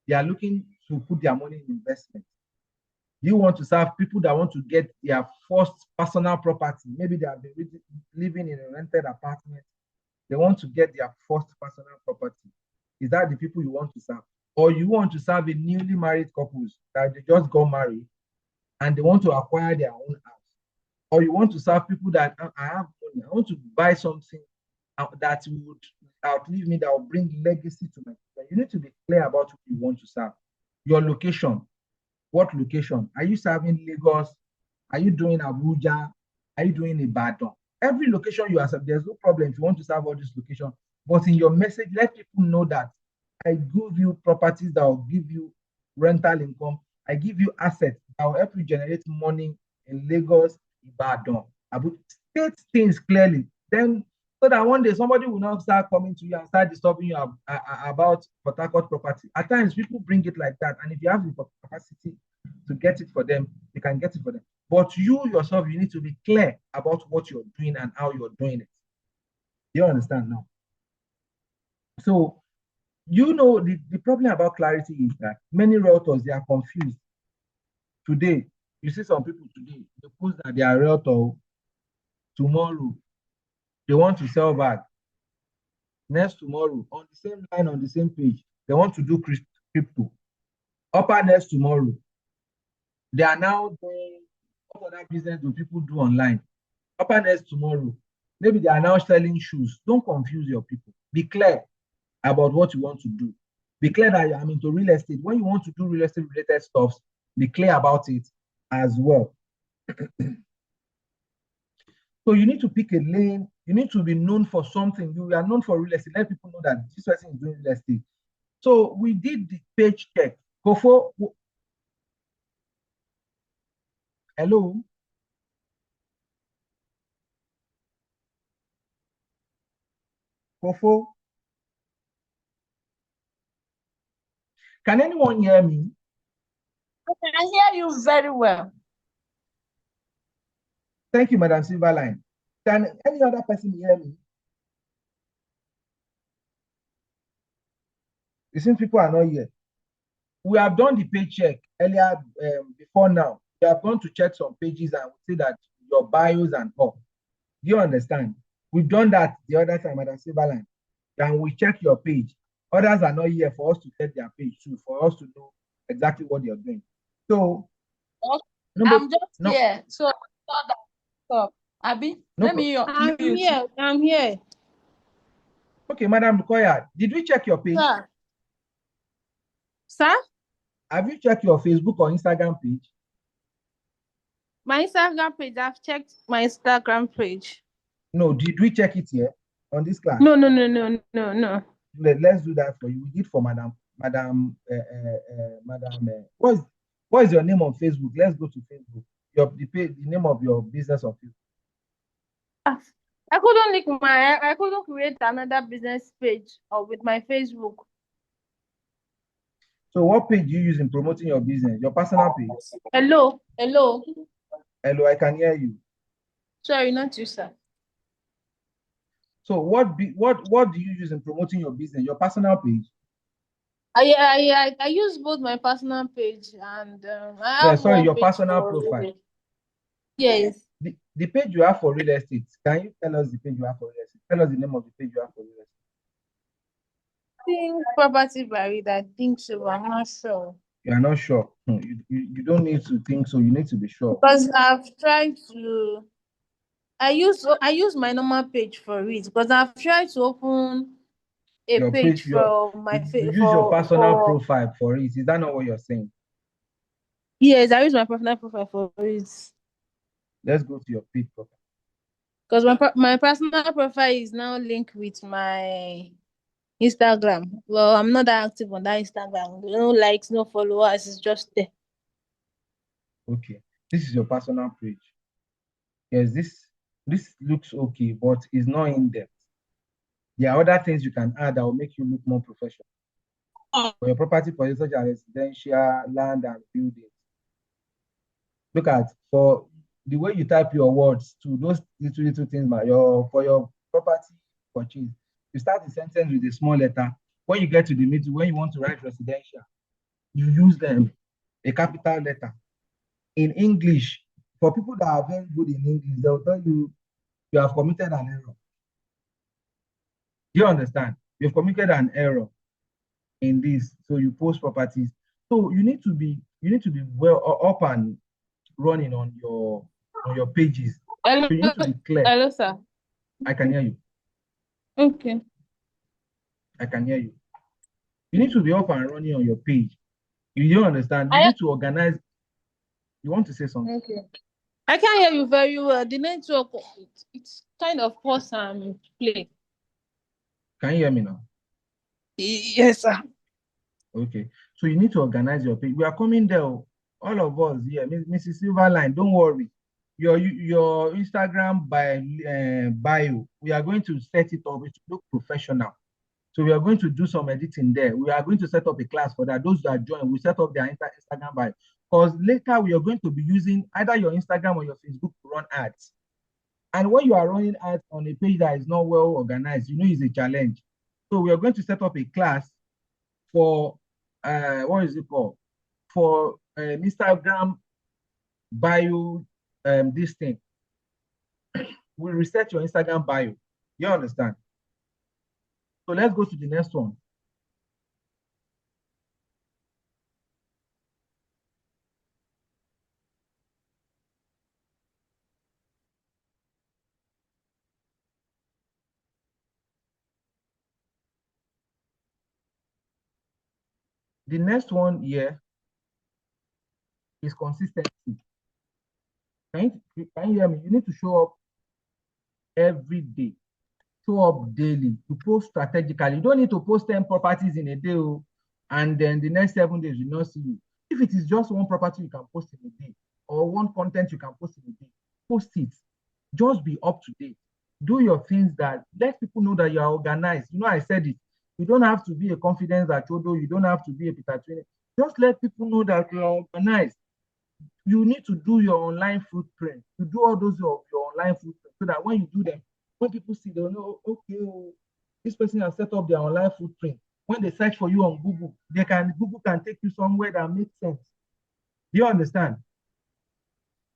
S1: they are looking to put their money in investment? Do you want to serve people that want to get their first personal property? Maybe they have been living in a rented apartment. They want to get their first personal property. Is that the people you want to serve? Or you want to serve a newly married couples that they just got married and they want to acquire their own house? Or you want to serve people that I have money, I want to buy something that would outlive me, that will bring legacy to my children. You need to be clear about who you want to serve. Your location. What location? Are you serving Lagos? Are you doing Abuja? Are you doing Ibadan? Every location you are serving, there's no problem if you want to serve all these locations. But in your message, let people know that I give you properties that will give you rental income. I give you assets that will help you generate money in Lagos, Ibadan. State things clearly. Then, so that one day somebody will not start coming to you and start disturbing you about Port Harcourt property. At times, people bring it like that. And if you have the capacity to get it for them, you can get it for them. But you yourself, you need to be clear about what you're doing and how you're doing it. Do you understand now? So, you know, the problem about clarity is that many realtors, they are confused. Today, you see some people today, they post that they are realtor. Tomorrow, they want to sell back. Next tomorrow, on the same line, on the same page, they want to do crypto. Upper next tomorrow, they are now doing what other business do people do online. Upper next tomorrow, maybe they are now selling shoes. Don't confuse your people. Be clear about what you want to do. Be clear that I'm into real estate. When you want to do real estate related stuff, be clear about it as well. So you need to pick a lane. You need to be known for something. You are known for real estate. Let people know that this person is doing real estate. So we did the page check. Kofo. Hello. Kofo. Can anyone hear me?
S3: I can hear you very well.
S1: Thank you, Madam Silverline. Can any other person hear me? It seems people are not here. We have done the page check earlier before now. We have gone to check some pages and we see that your bios and all. Do you understand? We've done that the other time, Madam Silverline. Then we check your page. Others are not here for us to check their page too, for us to know exactly what you're doing. So,
S3: I'm just here. So I thought that stop. Abi, let me
S4: I'm here. I'm here.
S1: Okay, Madam Lukoya, did we check your page?
S4: Sir?
S1: Have you checked your Facebook or Instagram page?
S4: My Instagram page. I've checked my Instagram page.
S1: No, did we check it here on this class?
S4: No.
S1: Let's do that for you. We did for Madam. What is your name on Facebook? Let's go to Facebook. The name of your business on Facebook.
S4: I couldn't create another business page or with my Facebook.
S1: So what page do you use in promoting your business? Your personal page?
S4: Hello.
S1: Hello, I can hear you.
S4: Sorry, not you, sir.
S1: So what do you use in promoting your business? Your personal page?
S4: I use both my personal page and I have
S1: your personal profile.
S4: Yes.
S1: The page you have for real estate. Can you tell us the page you have for real estate? Tell us the name of the page you have for real estate.
S4: Think property varied. I think so. I'm not sure.
S1: You are not sure. You don't need to think so. You need to be sure.
S4: Because I've tried to. I use my normal page for it because I've tried to open a page for my
S1: Facebook. You use your personal profile for it. Is that not what you're saying?
S4: Yes, I use my personal profile for it.
S1: Let's go to your page profile.
S4: Because my personal profile is now linked with my Instagram. Well, I'm not that active on that Instagram. No likes, no followers. It's just there.
S1: Okay, this is your personal page. Yes, this looks okay, but it's not in depth. There are other things you can add that will make you look more professional. For your property, for such as residential, land, and buildings. Look at for the way you type your words to those little things, for your property purchase. You start the sentence with a small letter. When you get to the middle, when you want to write residential, you use them a capital letter. In English, for people that are very good in English, they'll tell you you have committed an error. Do you understand? You've committed an error in this, so you post properties. So you need to be well up and running on your pages.
S4: Hello,
S1: So you need to be clear.
S4: hello, sir.
S1: I can hear you.
S4: Okay.
S1: I can hear you. You need to be up and running on your page. You don't understand. You
S4: I-
S1: need to organize. You want to say something?
S4: Okay. I can hear you very well. The network, it's kind of pause and play.
S1: Can you hear me now?
S4: Yes, sir.
S1: Okay. So you need to organize your page. We are coming there. All of us here. Mrs. Silverline, don't worry. Your Instagram bio, we are going to set it up. It will look professional. So we are going to do some editing there. We are going to set up a class for that. Those that join, we set up their Instagram bio. Because later we are going to be using either your Instagram or your Facebook to run ads. And when you are running ads on a page that is not well organized, you know it's a challenge. So we are going to set up a class for what is it called? For Instagram bio this thing. We'll reset your Instagram bio. You understand? So let's go to the next one. The next one here is consistency. Can you hear me? You need to show up every day. Show up daily. You post strategically. You don't need to post 10 properties in a day, and then the next 7 days you not see you. If it is just one property you can post in a day, or one content you can post in a day, post it. Just be up to date. Do your things that let people know that you are organized. You know, I said it. You don't have to be a confidence Achodo. You don't have to be a Peter Twine. Just let people know that you are organized. You need to do your online footprint. You do all those of your online footprint so that when you do them, when people see, they'll know, okay, this person has set up their online footprint. When they search for you on Google, Google can take you somewhere that makes sense. Do you understand?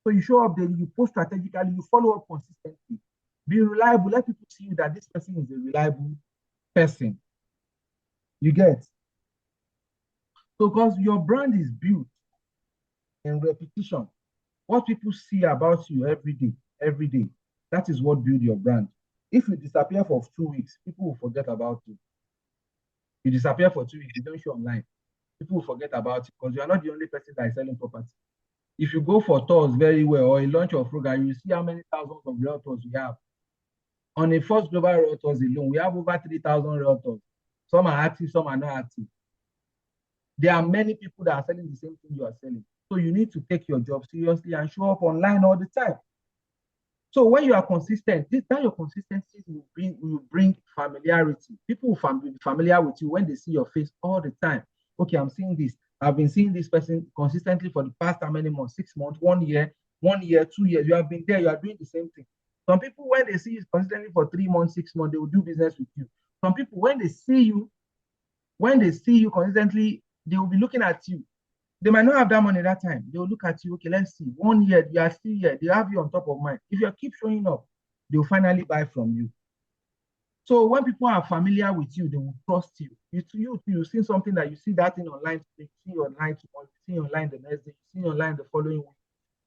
S1: So you show up there, you post strategically, you follow up consistently. Be reliable. Let people see you that this person is a reliable person. You get? So because your brand is built in repetition. What people see about you every day, that is what builds your brand. If you disappear for 2 weeks, people will forget about you. You disappear for 2 weeks, you don't show online, people will forget about you because you are not the only person that is selling property. If you go for tours very well or a launch of Frugal, you see how many thousands of realtors we have. On a First Global Realtors alone, we have over 3,000 realtors. Some are active, some are not active. There are many people that are selling the same thing you are selling. So you need to take your job seriously and show up online all the time. So when you are consistent, your consistency will bring familiarity. People will be familiar with you when they see your face all the time. Okay, I'm seeing this. I've been seeing this person consistently for the past how many months? 6 months, 1 year, 2 years. You have been there. You are doing the same thing. Some people, when they see you consistently for 3 months, 6 months, they will do business with you. Some people, when they see you consistently, they will be looking at you. They might not have that money that time. They will look at you. Okay, let's see. 1 year, you are still here. They have you on top of mind. If you keep showing up, they will finally buy from you. So when people are familiar with you, they will trust you. You see something that you see that thing online today, you see online tomorrow, you see online the next day, you see online the following week.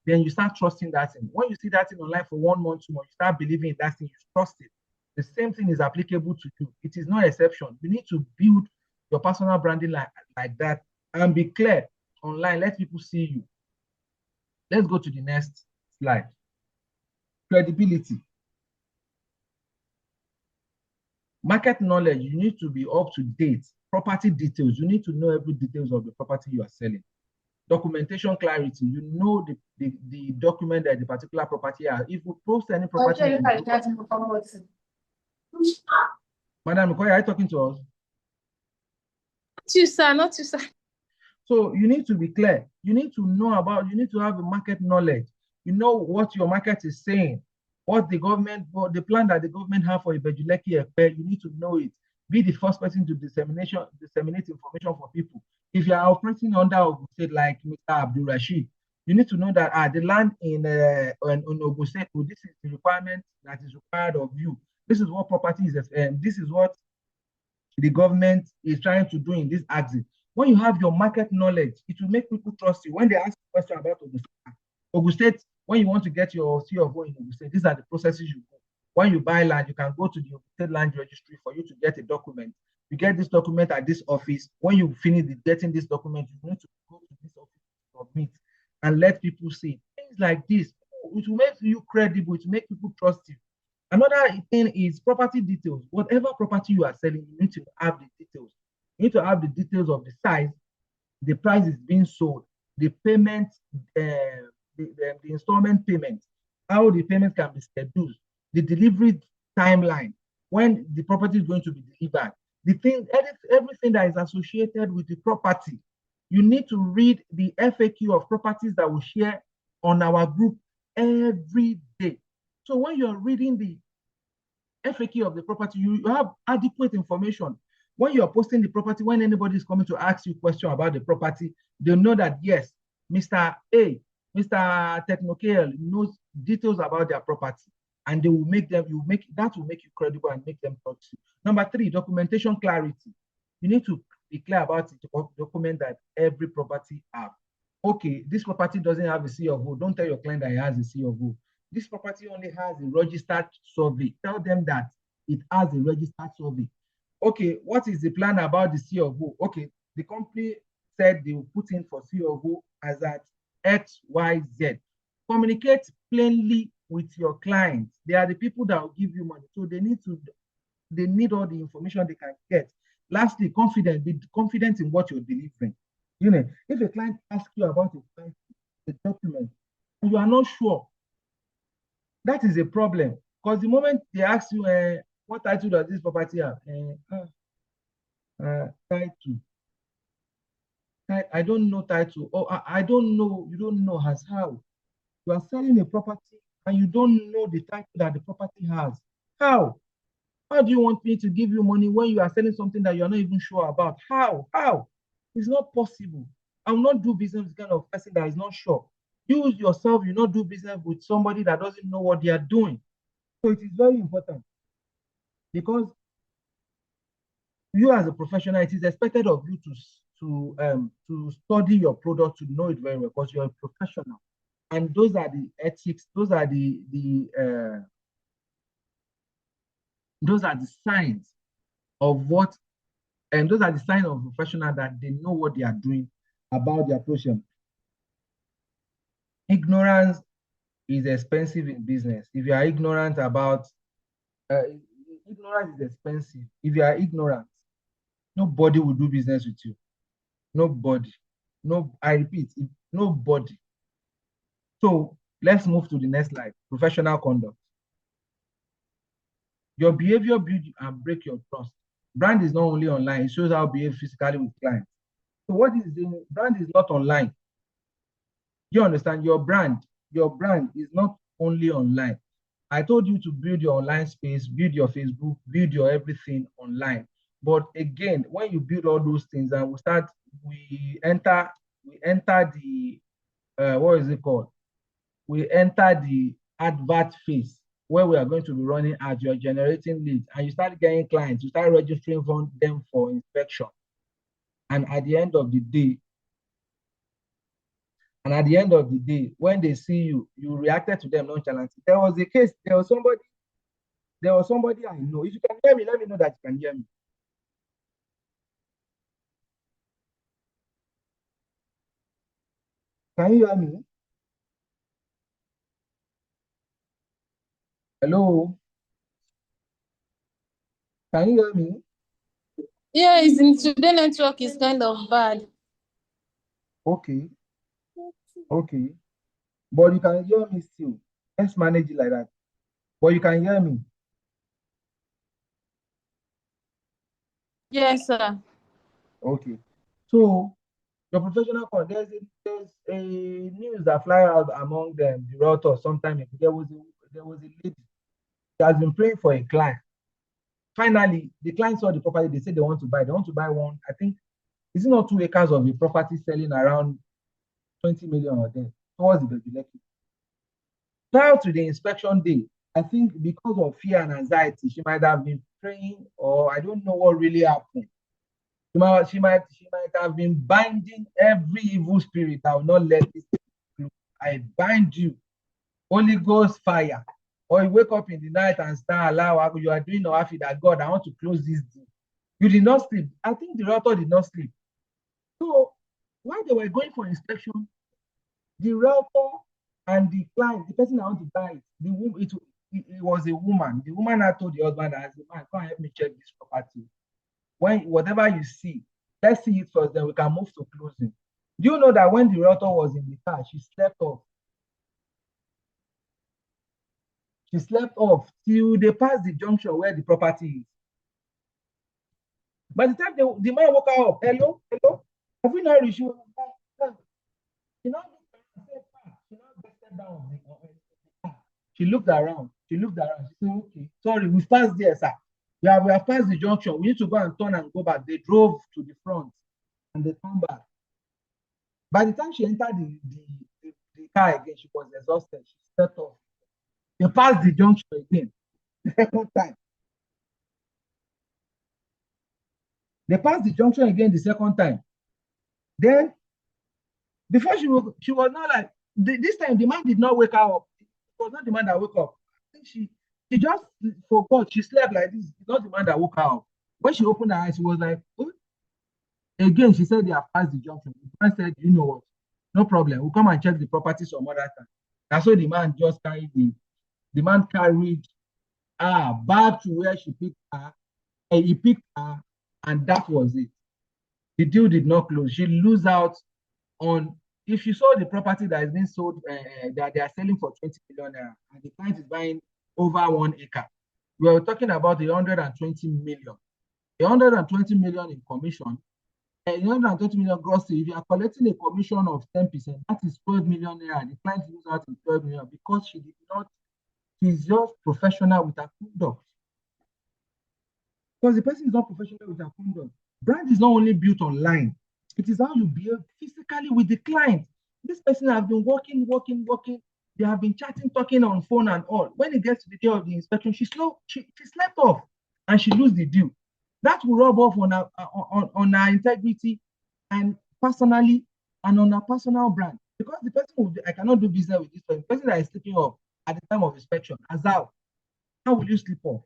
S1: Then you start trusting that thing. When you see that thing online for 1 month, 2 months, you start believing in that thing, you trust it. The same thing is applicable to you. It is no exception. You need to build your personal branding like that and be clear online. Let people see you. Let's go to the next slide. Credibility. Market knowledge, you need to be up to date. Property details, you need to know every details of the property you are selling. Documentation clarity, you know the document that the particular property has. If you post any property, Madam Okoye, are you talking to us?
S4: Not you, sir. Not you, sir.
S1: So you need to be clear. You need to know about, you need to have a market knowledge. You know what your market is saying, what the government, what the plan that the government have for Ibejuleki Epe, you need to know it. Be the first person to disseminate information for people. If you are operating under Ogun State like Mr. Abdul Rashid, you need to know that the land in Ogun State, this is the requirement that is required of you. This is what property is, this is what the government is trying to do in this axis. When you have your market knowledge, it will make people trust you. When they ask a question about Ogun State, when you want to get your C of O in Ogun State, these are the processes you go. When you buy land, you can go to the Ogun State Land Registry for you to get a document. You get this document at this office. When you finish getting this document, you need to go to this office to submit and let people see. Things like this, it will make you credible, it will make people trust you. Another thing is property details. Whatever property you are selling, you need to have the details. You need to have the details of the size, the price is being sold, the payment, the installment payment, how the payment can be scheduled, the delivery timeline, when the property is going to be delivered, the thing, everything that is associated with the property. You need to read the FAQ of properties that we share on our group every day. So when you're reading the FAQ of the property, you have adequate information. When you're posting the property, when anybody is coming to ask you a question about the property, they know that, yes, Mr. A, Mr. TechnoKL knows details about their property, and they will make them, that will make you credible and make them talk to you. Number 3, documentation clarity. You need to be clear about it, document that every property have. Okay, this property doesn't have a C of O. Don't tell your client that it has a C of O. This property only has a registered survey. Tell them that it has a registered survey. Okay, what is the plan about the C of O? Okay, the company said they will put in for C of O as at X, Y, Z. Communicate plainly with your clients. They are the people that will give you money. So they need all the information they can get. Lastly, be confident in what you're delivering. You know, if a client asks you about a document, and you are not sure, that is a problem. Because the moment they ask you, what title does this property have? Title. I don't know title. Oh, I don't know. You don't know as how. You are selling a property and you don't know the title that the property has. How? How do you want me to give you money when you are selling something that you're not even sure about? How? It's not possible. I will not do business with kind of person that is not sure. You yourself, you not do business with somebody that doesn't know what they are doing. So it is very important, because you as a professional, it is expected of you to study your product, to know it very well, because you're a professional. And those are the ethics, those are the signs of what, and those are the signs of a professional that they know what they are doing about their profession. Ignorance is expensive in business. If you are ignorant about, ignorance is expensive. If you are ignorant, nobody will do business with you. Nobody. No, I repeat, nobody. So let's move to the next slide. Professional conduct. Your behavior build and break your trust. Brand is not only online, it shows how to behave physically with clients. So what is the brand is not online. You understand? Your brand is not only online. I told you to build your online space, build your Facebook, build your everything online. But again, when you build all those things and we enter the what is it called? We enter the advert phase, where we are going to be running ads, you're generating leads, and you start getting clients, you start registering them for inspection. And at the end of the day, when they see you, you reacted to them nonchalantly. There was a case, there was somebody I know. If you can hear me, let me know that you can hear me. Can you hear me? Hello? Can you hear me?
S4: Yeah, today network is kind of bad.
S1: Okay. But you can hear me still. Let's manage it like that. But you can hear me.
S4: Yes, sir.
S1: Okay. So your professional there's a news that fly out among them, the realtors sometime ago. There was a lady that has been praying for a client. Finally, the client saw the property, they said they want to buy. They want to buy one, I think, is it not 2 acres of a property selling around 20 million or there towards the Lekki? Prior to the inspection day, I think because of fear and anxiety, she might have been praying, or I don't know what really happened. She might have been binding every evil spirit. I will not let this thing. I bind you, Holy Ghost fire. Or you wake up in the night and start allow you are doing no that God, I want to close this deal. You did not sleep. I think the realtor did not sleep. So while they were going for inspection, the realtor and the client, the person that want to buy it, it was a woman. The woman had told the husband, as a man, come help me check this property. When whatever you see, let's see it first, then we can move to closing. Do you know that when the realtor was in the car, she slept off? She slept off till they passed the junction where the property is. By the time the man woke her up, hello, have we not reached? She now down. She looked around. She said, okay, sorry, we passed there, sir. We have passed the junction. We need to go and turn and go back. They drove to the front and they come back. By the time she entered the car again, she was exhausted. She stepped off. They passed the junction again. The second time. They passed the junction again the second time. Then, before she was not like, this time the man did not wake her up. It was not the man that woke up. I think she just forgot. She slept like this. It's not the man that woke her up. When she opened her eyes, she was like, oh. Again, she said they have passed the junction. The man said, you know what? No problem. We'll come and check the property some other time. That's why the man just carried the man carried her back to where she picked her. And he picked her, and that was it. The deal did not close. She lose out on, if you saw the property that is being sold, that they are selling for 20 million naira, and the client is buying over 1 acre. We are talking about 120 million. 120 million in commission, 120 million gross. If you are collecting a commission of 10%, that is 12 million naira. The client lose out in 12 million because she's just professional with her conduct. Because the person is not professional with her conduct. Brand is not only built online, it is how you behave physically with the client. This person has been working. They have been chatting, talking on phone and all. When it gets to the day of the inspection, she slept off and she lose the deal. That will rub off on her integrity and personally and on her personal brand. Because the person I cannot do business with this person. The person that is sleeping off at the time of inspection, how will you sleep off?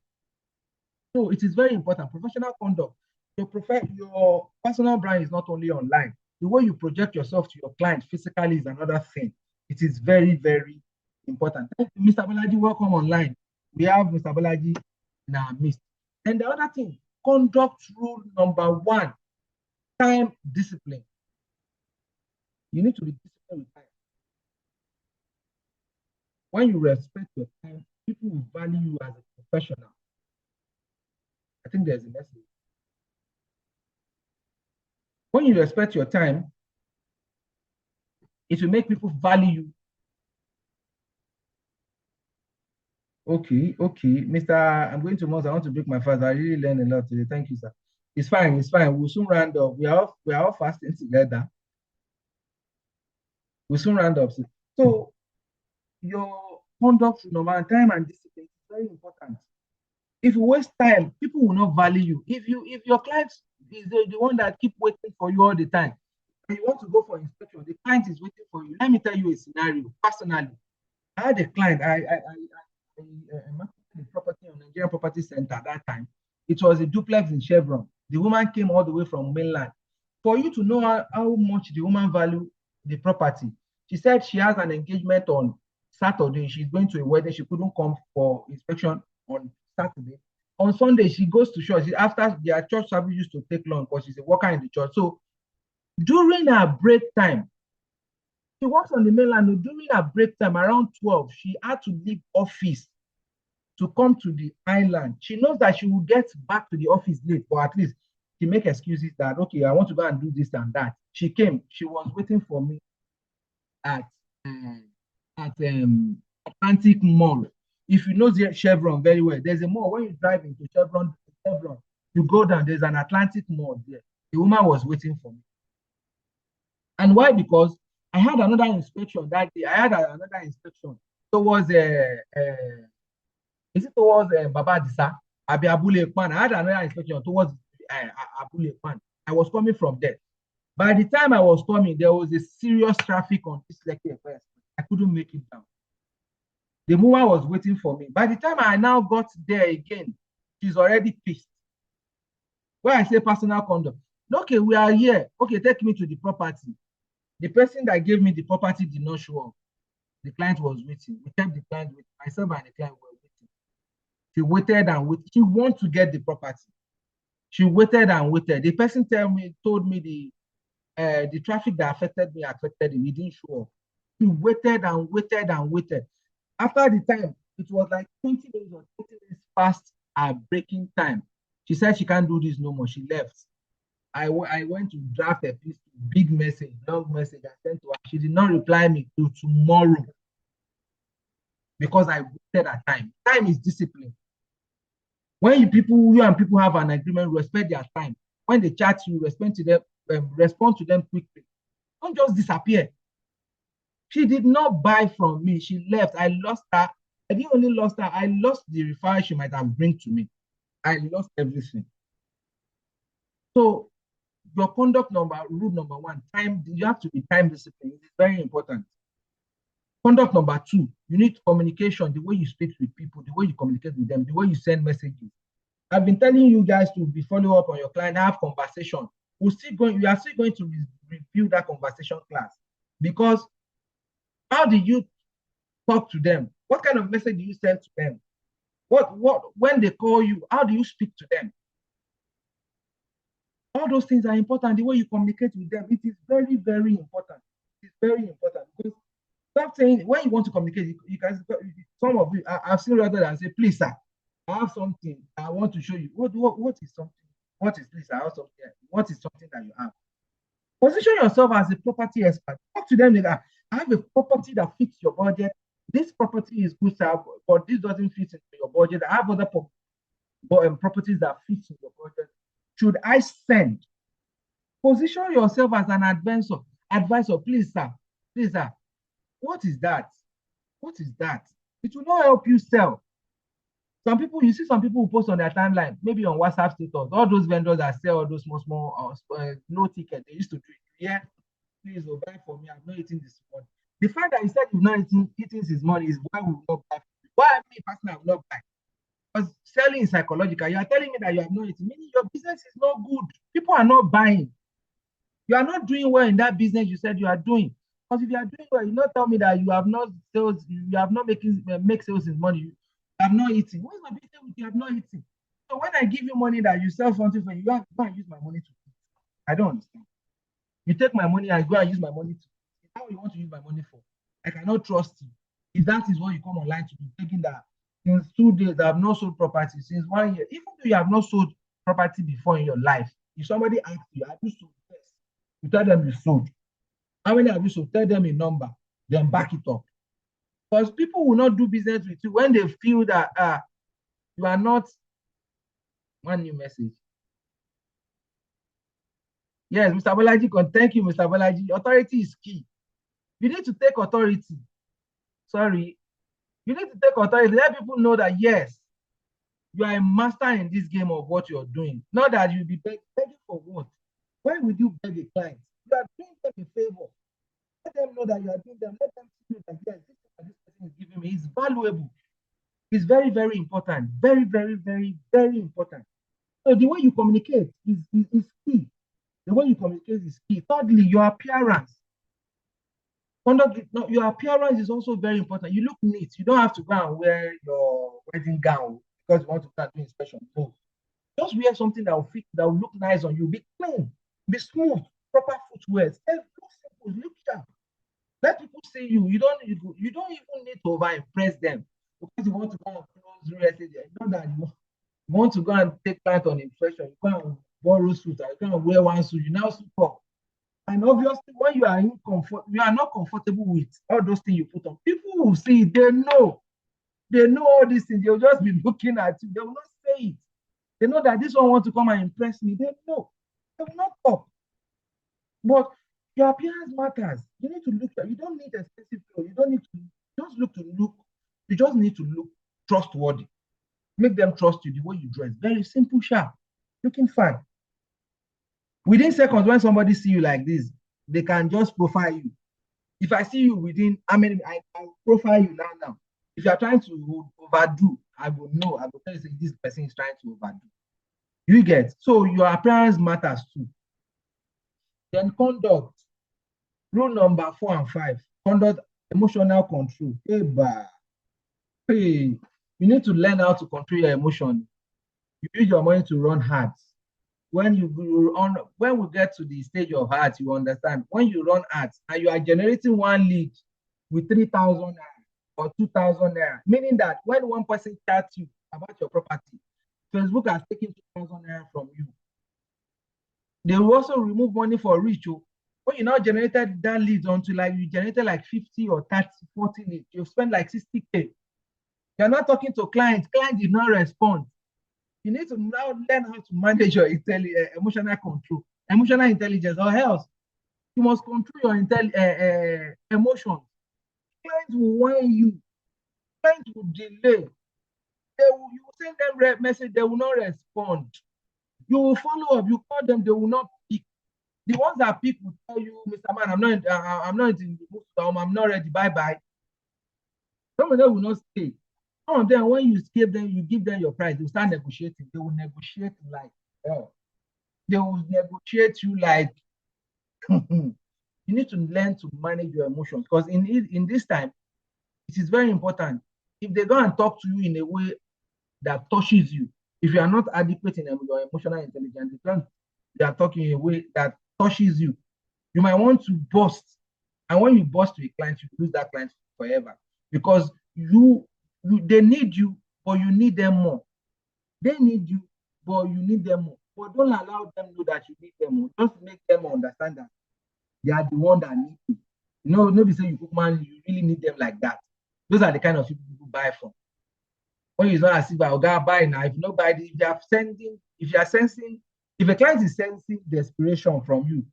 S1: So it is very important. Professional conduct. Your personal brand is not only online. The way you project yourself to your client physically is another thing. It is very, very important. Thank you, Mr. Bolaji. Welcome online. We have Mr. Bolaji in our midst. And the other thing, conduct rule number 1, time discipline. You need to be disciplined with time. When you respect your time, people will value you as a professional. I think there's a message. When you respect your time, it will make people value you. Okay. Mr. I'm going to Mons. I want to break my fast. I really learned a lot today. Thank you, sir. It's fine. We'll soon round up. We are all fasting together. We'll soon round up. So your conduct, number, time and discipline is very important. If you waste time, people will not value you. If your client is the one that keep waiting for you all the time, and you want to go for inspection, the client is waiting for you. Let me tell you a scenario. Personally, I had a client. I marketed the property on Nigerian Property Center at that time. It was a duplex in Chevron. The woman came all the way from mainland. For you to know how much the woman value the property, she said she has an engagement on Saturday. She's going to a wedding. She couldn't come for inspection on Saturday. On Sunday, she goes to church. After their church service used to take long because she's a worker in the church. So during her break time, she works on the mainland. During her break time, around 12, she had to leave office to come to the island. She knows that she will get back to the office late, or at least She make excuses that, okay, I want to go and do this and that. She came. She was waiting for me at Atlantic Mall. If you know the Chevron very well, there's a mall. When you drive into Chevron, you go down, there's an Atlantic Mall there. The woman was waiting for me. And why? Because I had another inspection that day. I had another inspection towards Baba Disa, Abi Abule Ekpan. I had another inspection towards Abule Ekpan. I was coming from there. By the time I was coming, there was a serious traffic on this Lekki Express. I couldn't make it down. The woman was waiting for me. By the time I now got there again, she's already pissed. When I say personal conduct, okay, we are here. Okay, take me to the property. The person that gave me the property did not show up. The client was waiting. We kept the client waiting. Myself and the client were waiting. She waited and waited. She wanted to get the property. She waited and waited. The person told me the traffic that affected me affected him. He didn't show up. He waited and waited and waited. After the time, it was like 20 minutes or 30 minutes past our breaking time. She said she can't do this no more. She left. I went to draft a piece, big message, long message I sent to her. She did not reply me till tomorrow because I waited at time. Time is discipline. When you and people have an agreement, respect their time. When they chat you, respond to them quickly. Don't just disappear. She did not buy from me. She left. I lost her. I didn't only lost her. I lost the referral she might have bring to me. I lost everything. So your conduct rule number one, time, you have to be time disciplined. It's very important. Conduct number two, you need communication, the way you speak with people, the way you communicate with them, the way you send messages. I've been telling you guys to be follow up on your client, have conversation. We are still going to review that conversation class because how do you talk to them? What kind of message do you send to them? When they call you, how do you speak to them? All those things are important. The way you communicate with them, it is very, very important. It's very important because stop saying when you want to communicate, you can. Some of you, I've seen rather than say, please, sir, I have something I want to show you. What is something? What is this? I have something. What is something that you have? Position yourself as a property expert. Talk to them like, I have a property that fits your budget. This property is good, sir, but this doesn't fit into your budget. I have other properties that fit in your budget. Should I send? Position yourself as an advisor. Please, sir. What is that? What is that? It will not help you sell. You see some people who post on their timeline, maybe on WhatsApp status, all those vendors that sell all those small, no ticket, they used to do it. Yeah, please buy for me. I'm not eating this money. The fact that he said he's not eating his money is why we will not buy. Why me personally will not buy? Because selling is psychological. You are telling me that you have not eaten, meaning your business is not good. People are not buying. You are not doing well in that business you said you are doing. Because if you are doing well, you not tell me that you have not sales, you have not make sales in money. You have not eaten. What's my business with you have not eaten? So when I give you money that you sell something for you, you have to go and use my money to eat. I don't understand. You take my money, I go and use my money to. How you want to use my money for? I cannot trust you. If that is what you come online to do, taking that since 2 days, I have not sold property since 1 year. Even though you have not sold property before in your life, if somebody asks you, have you sold? Yes. You tell them you sold. How many have you sold? Tell them a number, then back it up. Because people will not do business with you when they feel that you are not. One new message. Yes, Mr. Bolaji, thank you, Mr. Bolaji. Authority is key. You need to take authority. Sorry. You need to take authority. Let people know that, yes, you are a master in this game of what you're doing. Not that you'll be begging for what. Why would you beg a client? You are doing them a favor. Let them know that you are doing them. Let them see that, yes, this person is giving me is valuable. It's very, very important. Very, very, very, very important. So the way you communicate is key. The way you communicate is key. Thirdly, your appearance. Your appearance is also very important. You look neat. You don't have to go and wear your wedding gown because you want to start doing inspection. No. Just wear something that will fit, that will look nice on you. Be clean, be smooth, proper footwear. Look sharp. Let people see you. You don't even need to over-impress them because you want to go and close real estate. Not that you want to go and take client on impression. You go and borrow suit, I can wear one suit, you now suit up. And obviously, when you are you are not comfortable with all those things you put on, people will see it, they know all these things, they'll just be looking at you, they will not say it. They know that this one wants to come and impress me. They know. They will not talk. But your appearance matters. You need to look, you don't need expensive clothes. You don't need to just look, you just need to look trustworthy. Make them trust you the way you dress. Very simple, sharp, looking fine. Within seconds, when somebody see you like this, they can just profile you. If I see you within, I profile you now. If you are trying to overdo, I will know. I will tell you this person is trying to overdo. You get? So your appearance matters too. Then conduct. Rule number 4 and 5. Conduct emotional control. Hey, you need to learn how to control your emotion. You use your money to run ads. When we get to the stage of ads, you understand. When you run ads and you are generating one lead with 3,000 naira or 2,000 naira, meaning that when one person chats you about your property, Facebook has taken 2,000 naira from you. They will also remove money for reach. When you now generated that leads until like you generated like 50 or 30, 40 leads, you spend like 60K. You're not talking to clients. Client did not respond. You need to now learn how to manage your emotional control, emotional intelligence, or else you must control your emotions. Clients will whine you. Clients will delay. You will send them message, they will not respond. You will follow up, you call them, they will not pick. The ones that pick will tell you, Mr. Man, I'm not in the mood, I'm not ready, bye-bye. Some of them will not stay. Some of them, when you give them your price, they will start negotiating. They will negotiate like hell. They will negotiate you like you need to learn to manage your emotions, because in this time, it is very important. If they go and talk to you in a way that touches you, if you are not adequate in your emotional intelligence, they are talking in a way that touches you, you might want to burst. And when you burst to a client, you lose that client forever, because they need you, but you need them more. They need you, but you need them more. But don't allow them know that you need them more. Just make them understand that they are the one that need you. Nobody say you really need them like that. Those are the kind of people buy from. When you not as if I'll go buy now, if nobody, if a client is sensing desperation from you,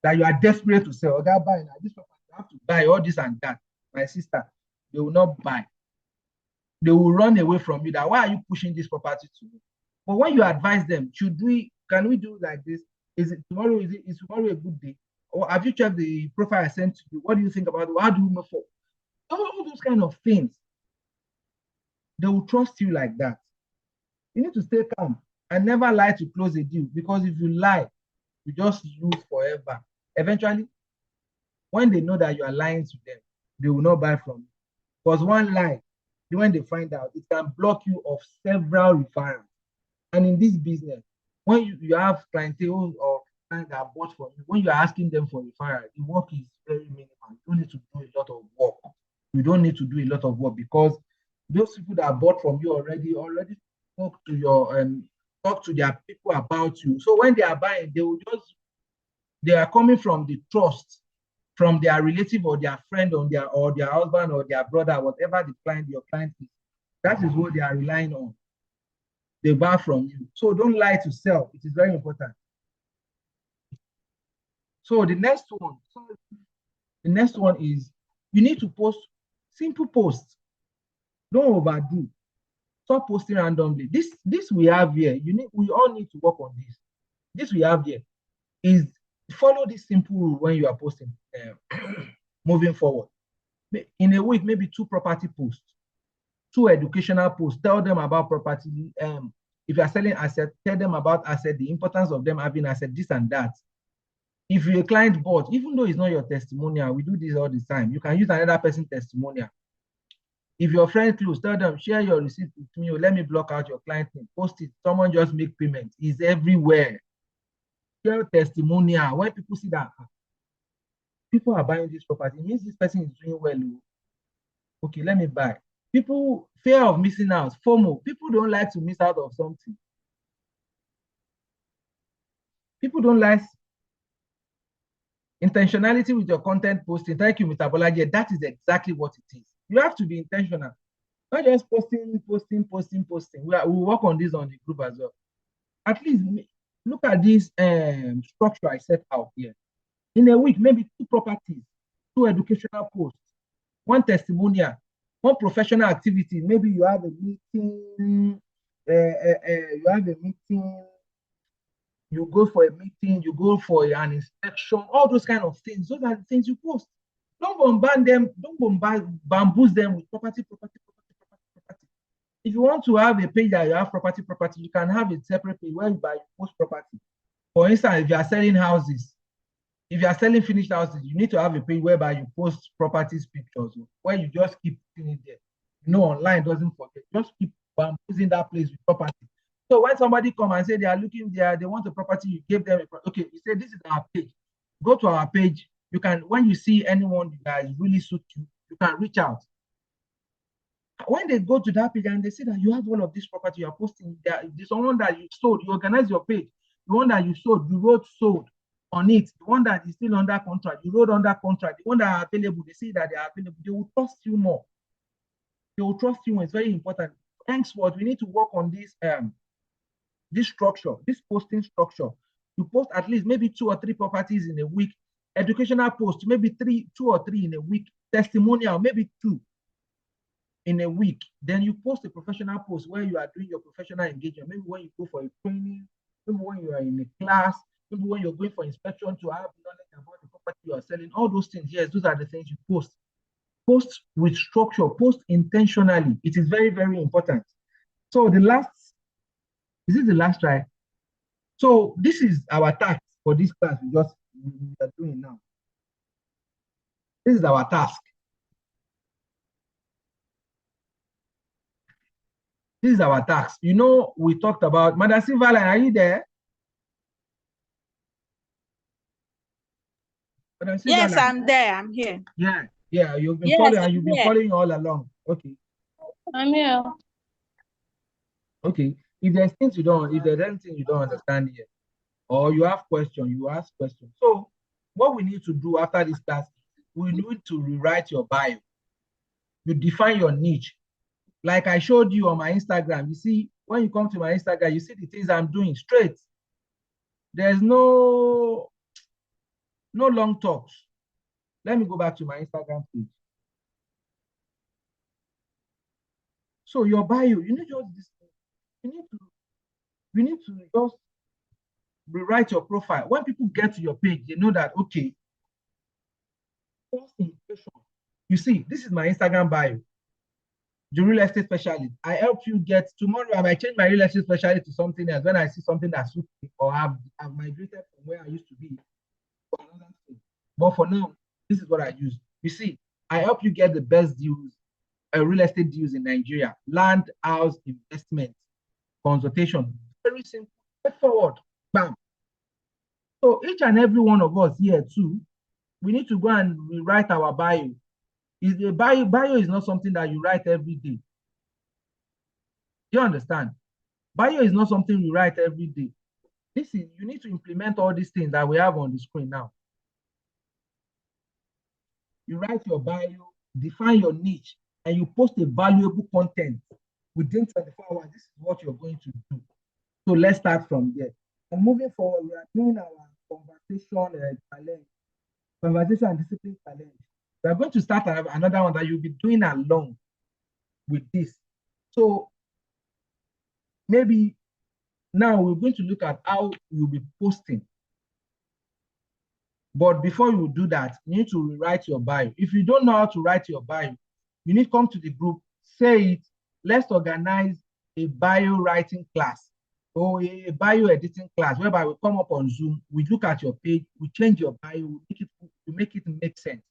S1: that you are desperate to sell, I'll buy now. This property, you have to buy all this and that. My sister, they will not buy. They will run away from you. That why are you pushing this property to me? But when you advise them, can we do like this? Is tomorrow a good day? Or have you checked the profile I sent to you? What do you think about it? How do you move forward? All those kind of things. They will trust you like that. You need to stay calm and never lie to close a deal, because if you lie, you just lose forever. Eventually, when they know that you are lying to them, they will not buy from you. Because one lie, when they find out, it can block you of several referrals. And in this business, when you have clientele or clients that bought from you, when you are asking them for referral, the work is very minimal. You don't need to do a lot of work. You don't need to do a lot of work, because those people that bought from you already talk to their people about you. So when they are buying, they are coming from the trust from their relative or their friend or their husband or their brother, whatever your client is. That is what they are relying on. They buy from you. So don't lie to sell. It is very important. So the next one is you need to post simple posts. Don't overdo. Stop posting randomly. This we have here. We all need to work on this. This we have here is follow this simple rule when you are posting. Moving forward, in a week, maybe 2 property posts, 2 educational posts. Tell them about property. If you are selling assets, tell them about asset, the importance of them having asset, this and that. If your client bought, even though it's not your testimonial, we do this all the time. You can use another person's testimonial. If your friend close, tell them, share your receipt with me, or let me block out your client name. Post it. Someone just make payment. It's everywhere. Share testimonial. When people see that people are buying this property, it means this person is doing well. Okay, let me buy. People, fear of missing out, FOMO. People don't like to miss out of something. People don't like intentionality with your content posting. Thank you, Mr. Bolaji. That is exactly what it is. You have to be intentional. Not just posting. We work on this on the group as well. At least look at this structure I set out here. In a week, maybe 2 properties, 2 educational posts, 1 testimonial, 1 professional activity. Maybe you have a meeting, you go for a meeting, you go for an inspection, all those kind of things. Those are the things you post. Don't bombard them, bamboozle them with property. If you want to have a page that you have property, you can have a separate page where you post property. For instance, if you are selling houses, if you are selling finished houses, you need to have a page whereby you post properties pictures, where you just keep putting it there. Online doesn't forget. Just keep using that place with property. So when somebody come and say they are looking there, they want a property, you give them okay, you say this is our page. Go to our page. You can, when you see anyone that really suits you, you can reach out. When they go to that page and they see that you have all of this property, you're posting, there's someone that you sold, you organize your page, the one that you sold, you wrote sold on it, the one that is still under contract, you wrote under contract, the one that are available, they see that they are available, they will trust you more. They will trust you more. It's very important. Henceforth, we need to work on this structure, this posting structure. You post at least maybe 2 or 3 properties in a week, educational post, maybe 2 or 3 in a week, testimonial, maybe 2 in a week. Then you post a professional post where you are doing your professional engagement. Maybe when you go for a training, maybe when you are in a class, maybe when you're going for inspection to have knowledge about the property you are selling. All those things, yes, those are the things you post. Post with structure, post intentionally. It is very, very important. So is this the last try? So this is our task for this class we are doing now. This is our task. This is our task. We talked about Madam Silverline. Are you there?
S3: Yes, I'm there. I'm here.
S1: Yeah. You've been following, and you've been following all along. Okay.
S4: I'm here.
S1: Okay. If there's anything you don't understand here, or you have questions, you ask questions. So what we need to do after this class, we need to rewrite your bio. You define your niche. Like I showed you on my Instagram, you see, when you come to my Instagram, you see the things I'm doing straight. There's no long talks. Let me go back to my Instagram page. So your bio, you need to just rewrite your profile. When people get to your page, they know that, okay, first impression. You see, this is my Instagram bio. The real estate specialist. I help you get, tomorrow I might change my real estate specialist to something else when I see something that suits me, or I've migrated from where I used to be for another thing. But for now, this is what I use. You see, I help you get the best deals, real estate deals in Nigeria, land, house, investment, consultation. Very simple, straightforward, bam. So each and every one of us here too, we need to go and rewrite our bio. Bio is not something that you write every day. You understand? Bio is not something you write every day. You need to implement all these things that we have on the screen now. You write your bio, define your niche, and you post a valuable content within 24 hours. This is what you're going to do. So let's start from there. And moving forward, we are doing our conversation challenge, conversation and discipline challenge. We are going to start another one that you'll be doing along with this. So maybe now we're going to look at how you'll be posting. But before you do that, you need to rewrite your bio. If you don't know how to write your bio, you need to come to the group, say it, let's organize a bio writing class or a bio editing class, whereby we come up on Zoom, we look at your page, we change your bio, we make it make sense.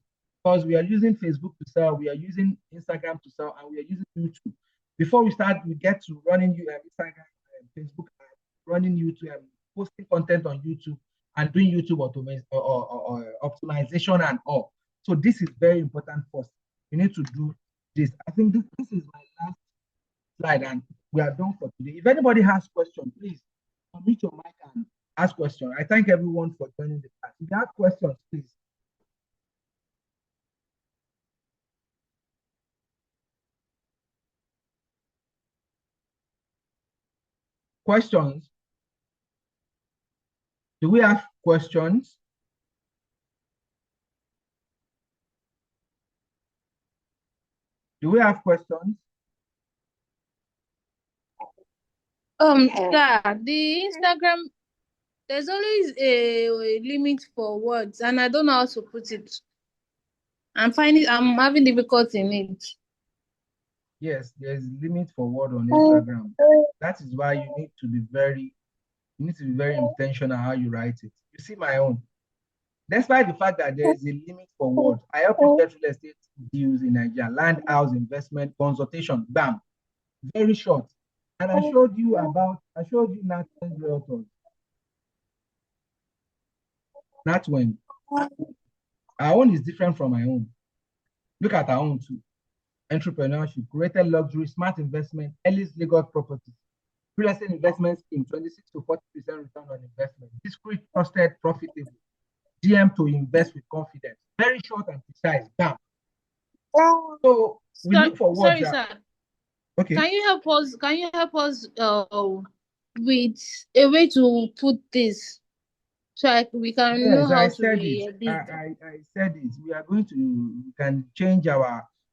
S1: Because we are using Facebook to sell, we are using Instagram to sell, and we are using YouTube. Before we start, we get to running Instagram, Facebook, running YouTube, and posting content on YouTube, and doing YouTube optimization and all. So this is very important first. You need to do this. I think this is my last slide, and we are done for today. If anybody has questions, please unmute your mic and ask questions. I thank everyone for joining the class. If you have questions, please. Questions? Do we have questions? Do we have questions?
S4: Sir, the Instagram, there's always a limit for words, and I don't know how to put it. I'm having difficulty in it.
S1: Yes, there's limit for word on Instagram. That is why you need to be very intentional how you write it. You see my own. Despite the fact that there is a limit for words, I help you get real estate deals in Nigeria, land, house, investment, consultation, bam, very short. And I showed you Natwen's Realtors. Natwen. Our own is different from my own. Look at our own too. Entrepreneurship, created luxury, smart investment, Ellis Lagos properties, real estate investment scheme, 26 to 40% return on investment, discreet, trusted, profitable, GM to invest with confidence, very short and precise, bam. So we look for words.
S4: Sorry, sir.
S1: Okay.
S4: Can you help us with a way to put this so we can know how to edit?
S1: I said it. We can change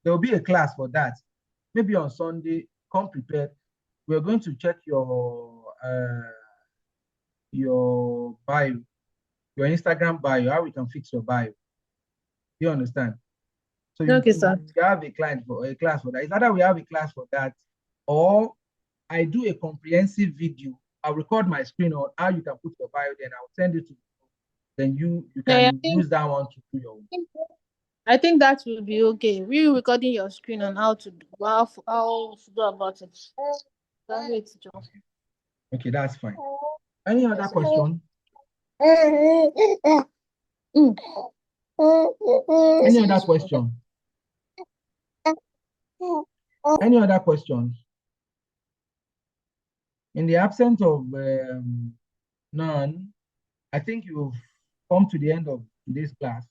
S1: there will be a class for that. Maybe on Sunday, come prepared. We're going to check your bio, your Instagram bio, how we can fix your bio. You understand? So
S4: okay, sir.
S1: You have a class for that. It's either we have a class for that, or I do a comprehensive video. I'll record my screen on how you can put your bio, then I'll send it to you. Then you can use that one to do your own.
S4: I think that will be okay. We're recording your screen on how to go about it.
S1: Okay, that's fine. Any other question? Any other question? Any other questions? In the absence of none, I think you've come to the end of this class.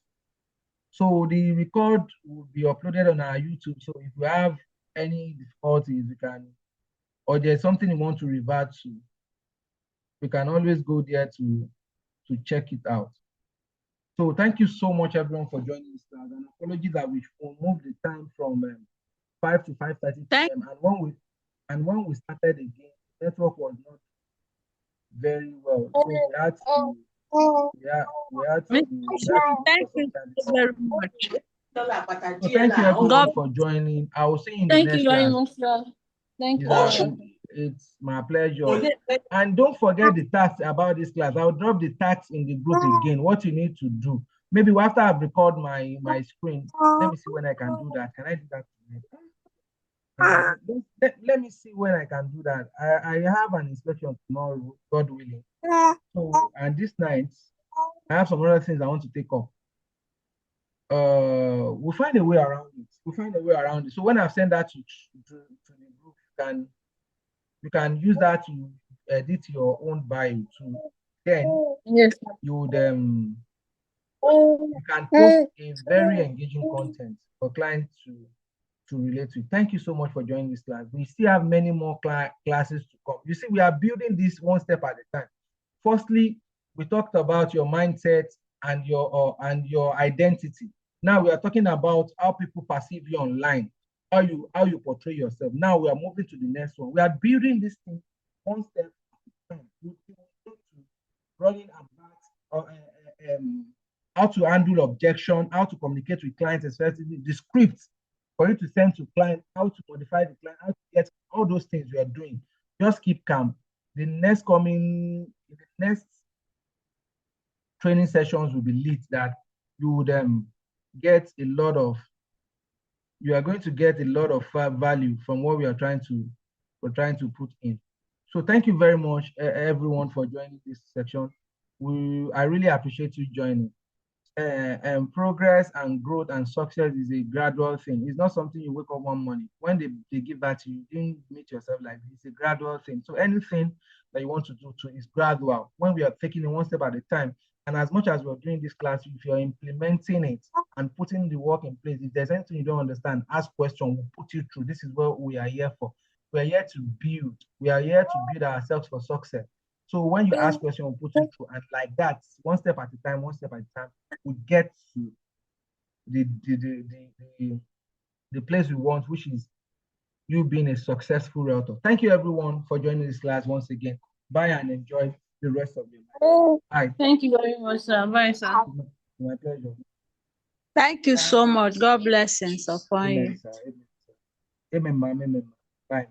S1: So the record will be uploaded on our YouTube. So if you have any difficulties, or there's something you want to revert to, we can always go there to check it out. So thank you so much, everyone, for joining this class. And apologies that we moved the time from 5 to 5:30 p.m. And when we started again, the network was not very well. So we had to.
S3: Thank you very much.
S1: So thank you everyone for joining. I will see you in the next class.
S4: Thank you very much, sir. Thank you.
S1: It's my pleasure. And don't forget the task about this class. I'll drop the task in the group again. What you need to do. Maybe after I've recorded my screen, let me see when I can do that. Can I do that tonight? Let me see when I can do that. I have an inspection tomorrow, God willing. So, and this night, I have some other things I want to take up. We'll find a way around it. So when I've sent that to the group, you can use that to edit your own bio too. Then
S4: yes,
S1: you can post a very engaging content for clients to relate to. Thank you so much for joining this class. We still have many more classes to come. You see, we are building this one step at a time. Firstly, we talked about your mindset and your identity. Now we are talking about how people perceive you online, how you portray yourself. Now we are moving to the next one. We are building this thing one step at a time. Running about how to handle objection, how to communicate with clients, especially the scripts for you to send to clients, how to modify the client, how to get all those things we are doing. Just keep calm. The next training sessions will be lit that you would you are going to get a lot of value from what we are trying to put in. So thank you very much, everyone, for joining this section. I really appreciate you joining. Progress and growth and success is a gradual thing. It's not something you wake up one morning. When they give that to you, you didn't meet yourself like this. It's a gradual thing. So anything that you want to do too is gradual. When we are taking it one step at a time, and as much as we're doing this class, if you're implementing it and putting the work in place, if there's anything you don't understand, ask questions, we'll put you through. This is what we are here for. We are here to build. We are here to build ourselves for success. So when you ask questions, we'll put you through. And like that, one step at a time, we get to the place we want, which is you being a successful realtor. Thank you everyone for joining this class once again. Bye and enjoy the rest of your life. Bye.
S4: Thank you very much, sir. Bye, sir.
S1: My pleasure.
S3: Thank you so much. God blessings upon you.
S1: Amen, sir. Amen, sir. Amen, ma'am. Amen, ma'am. Bye.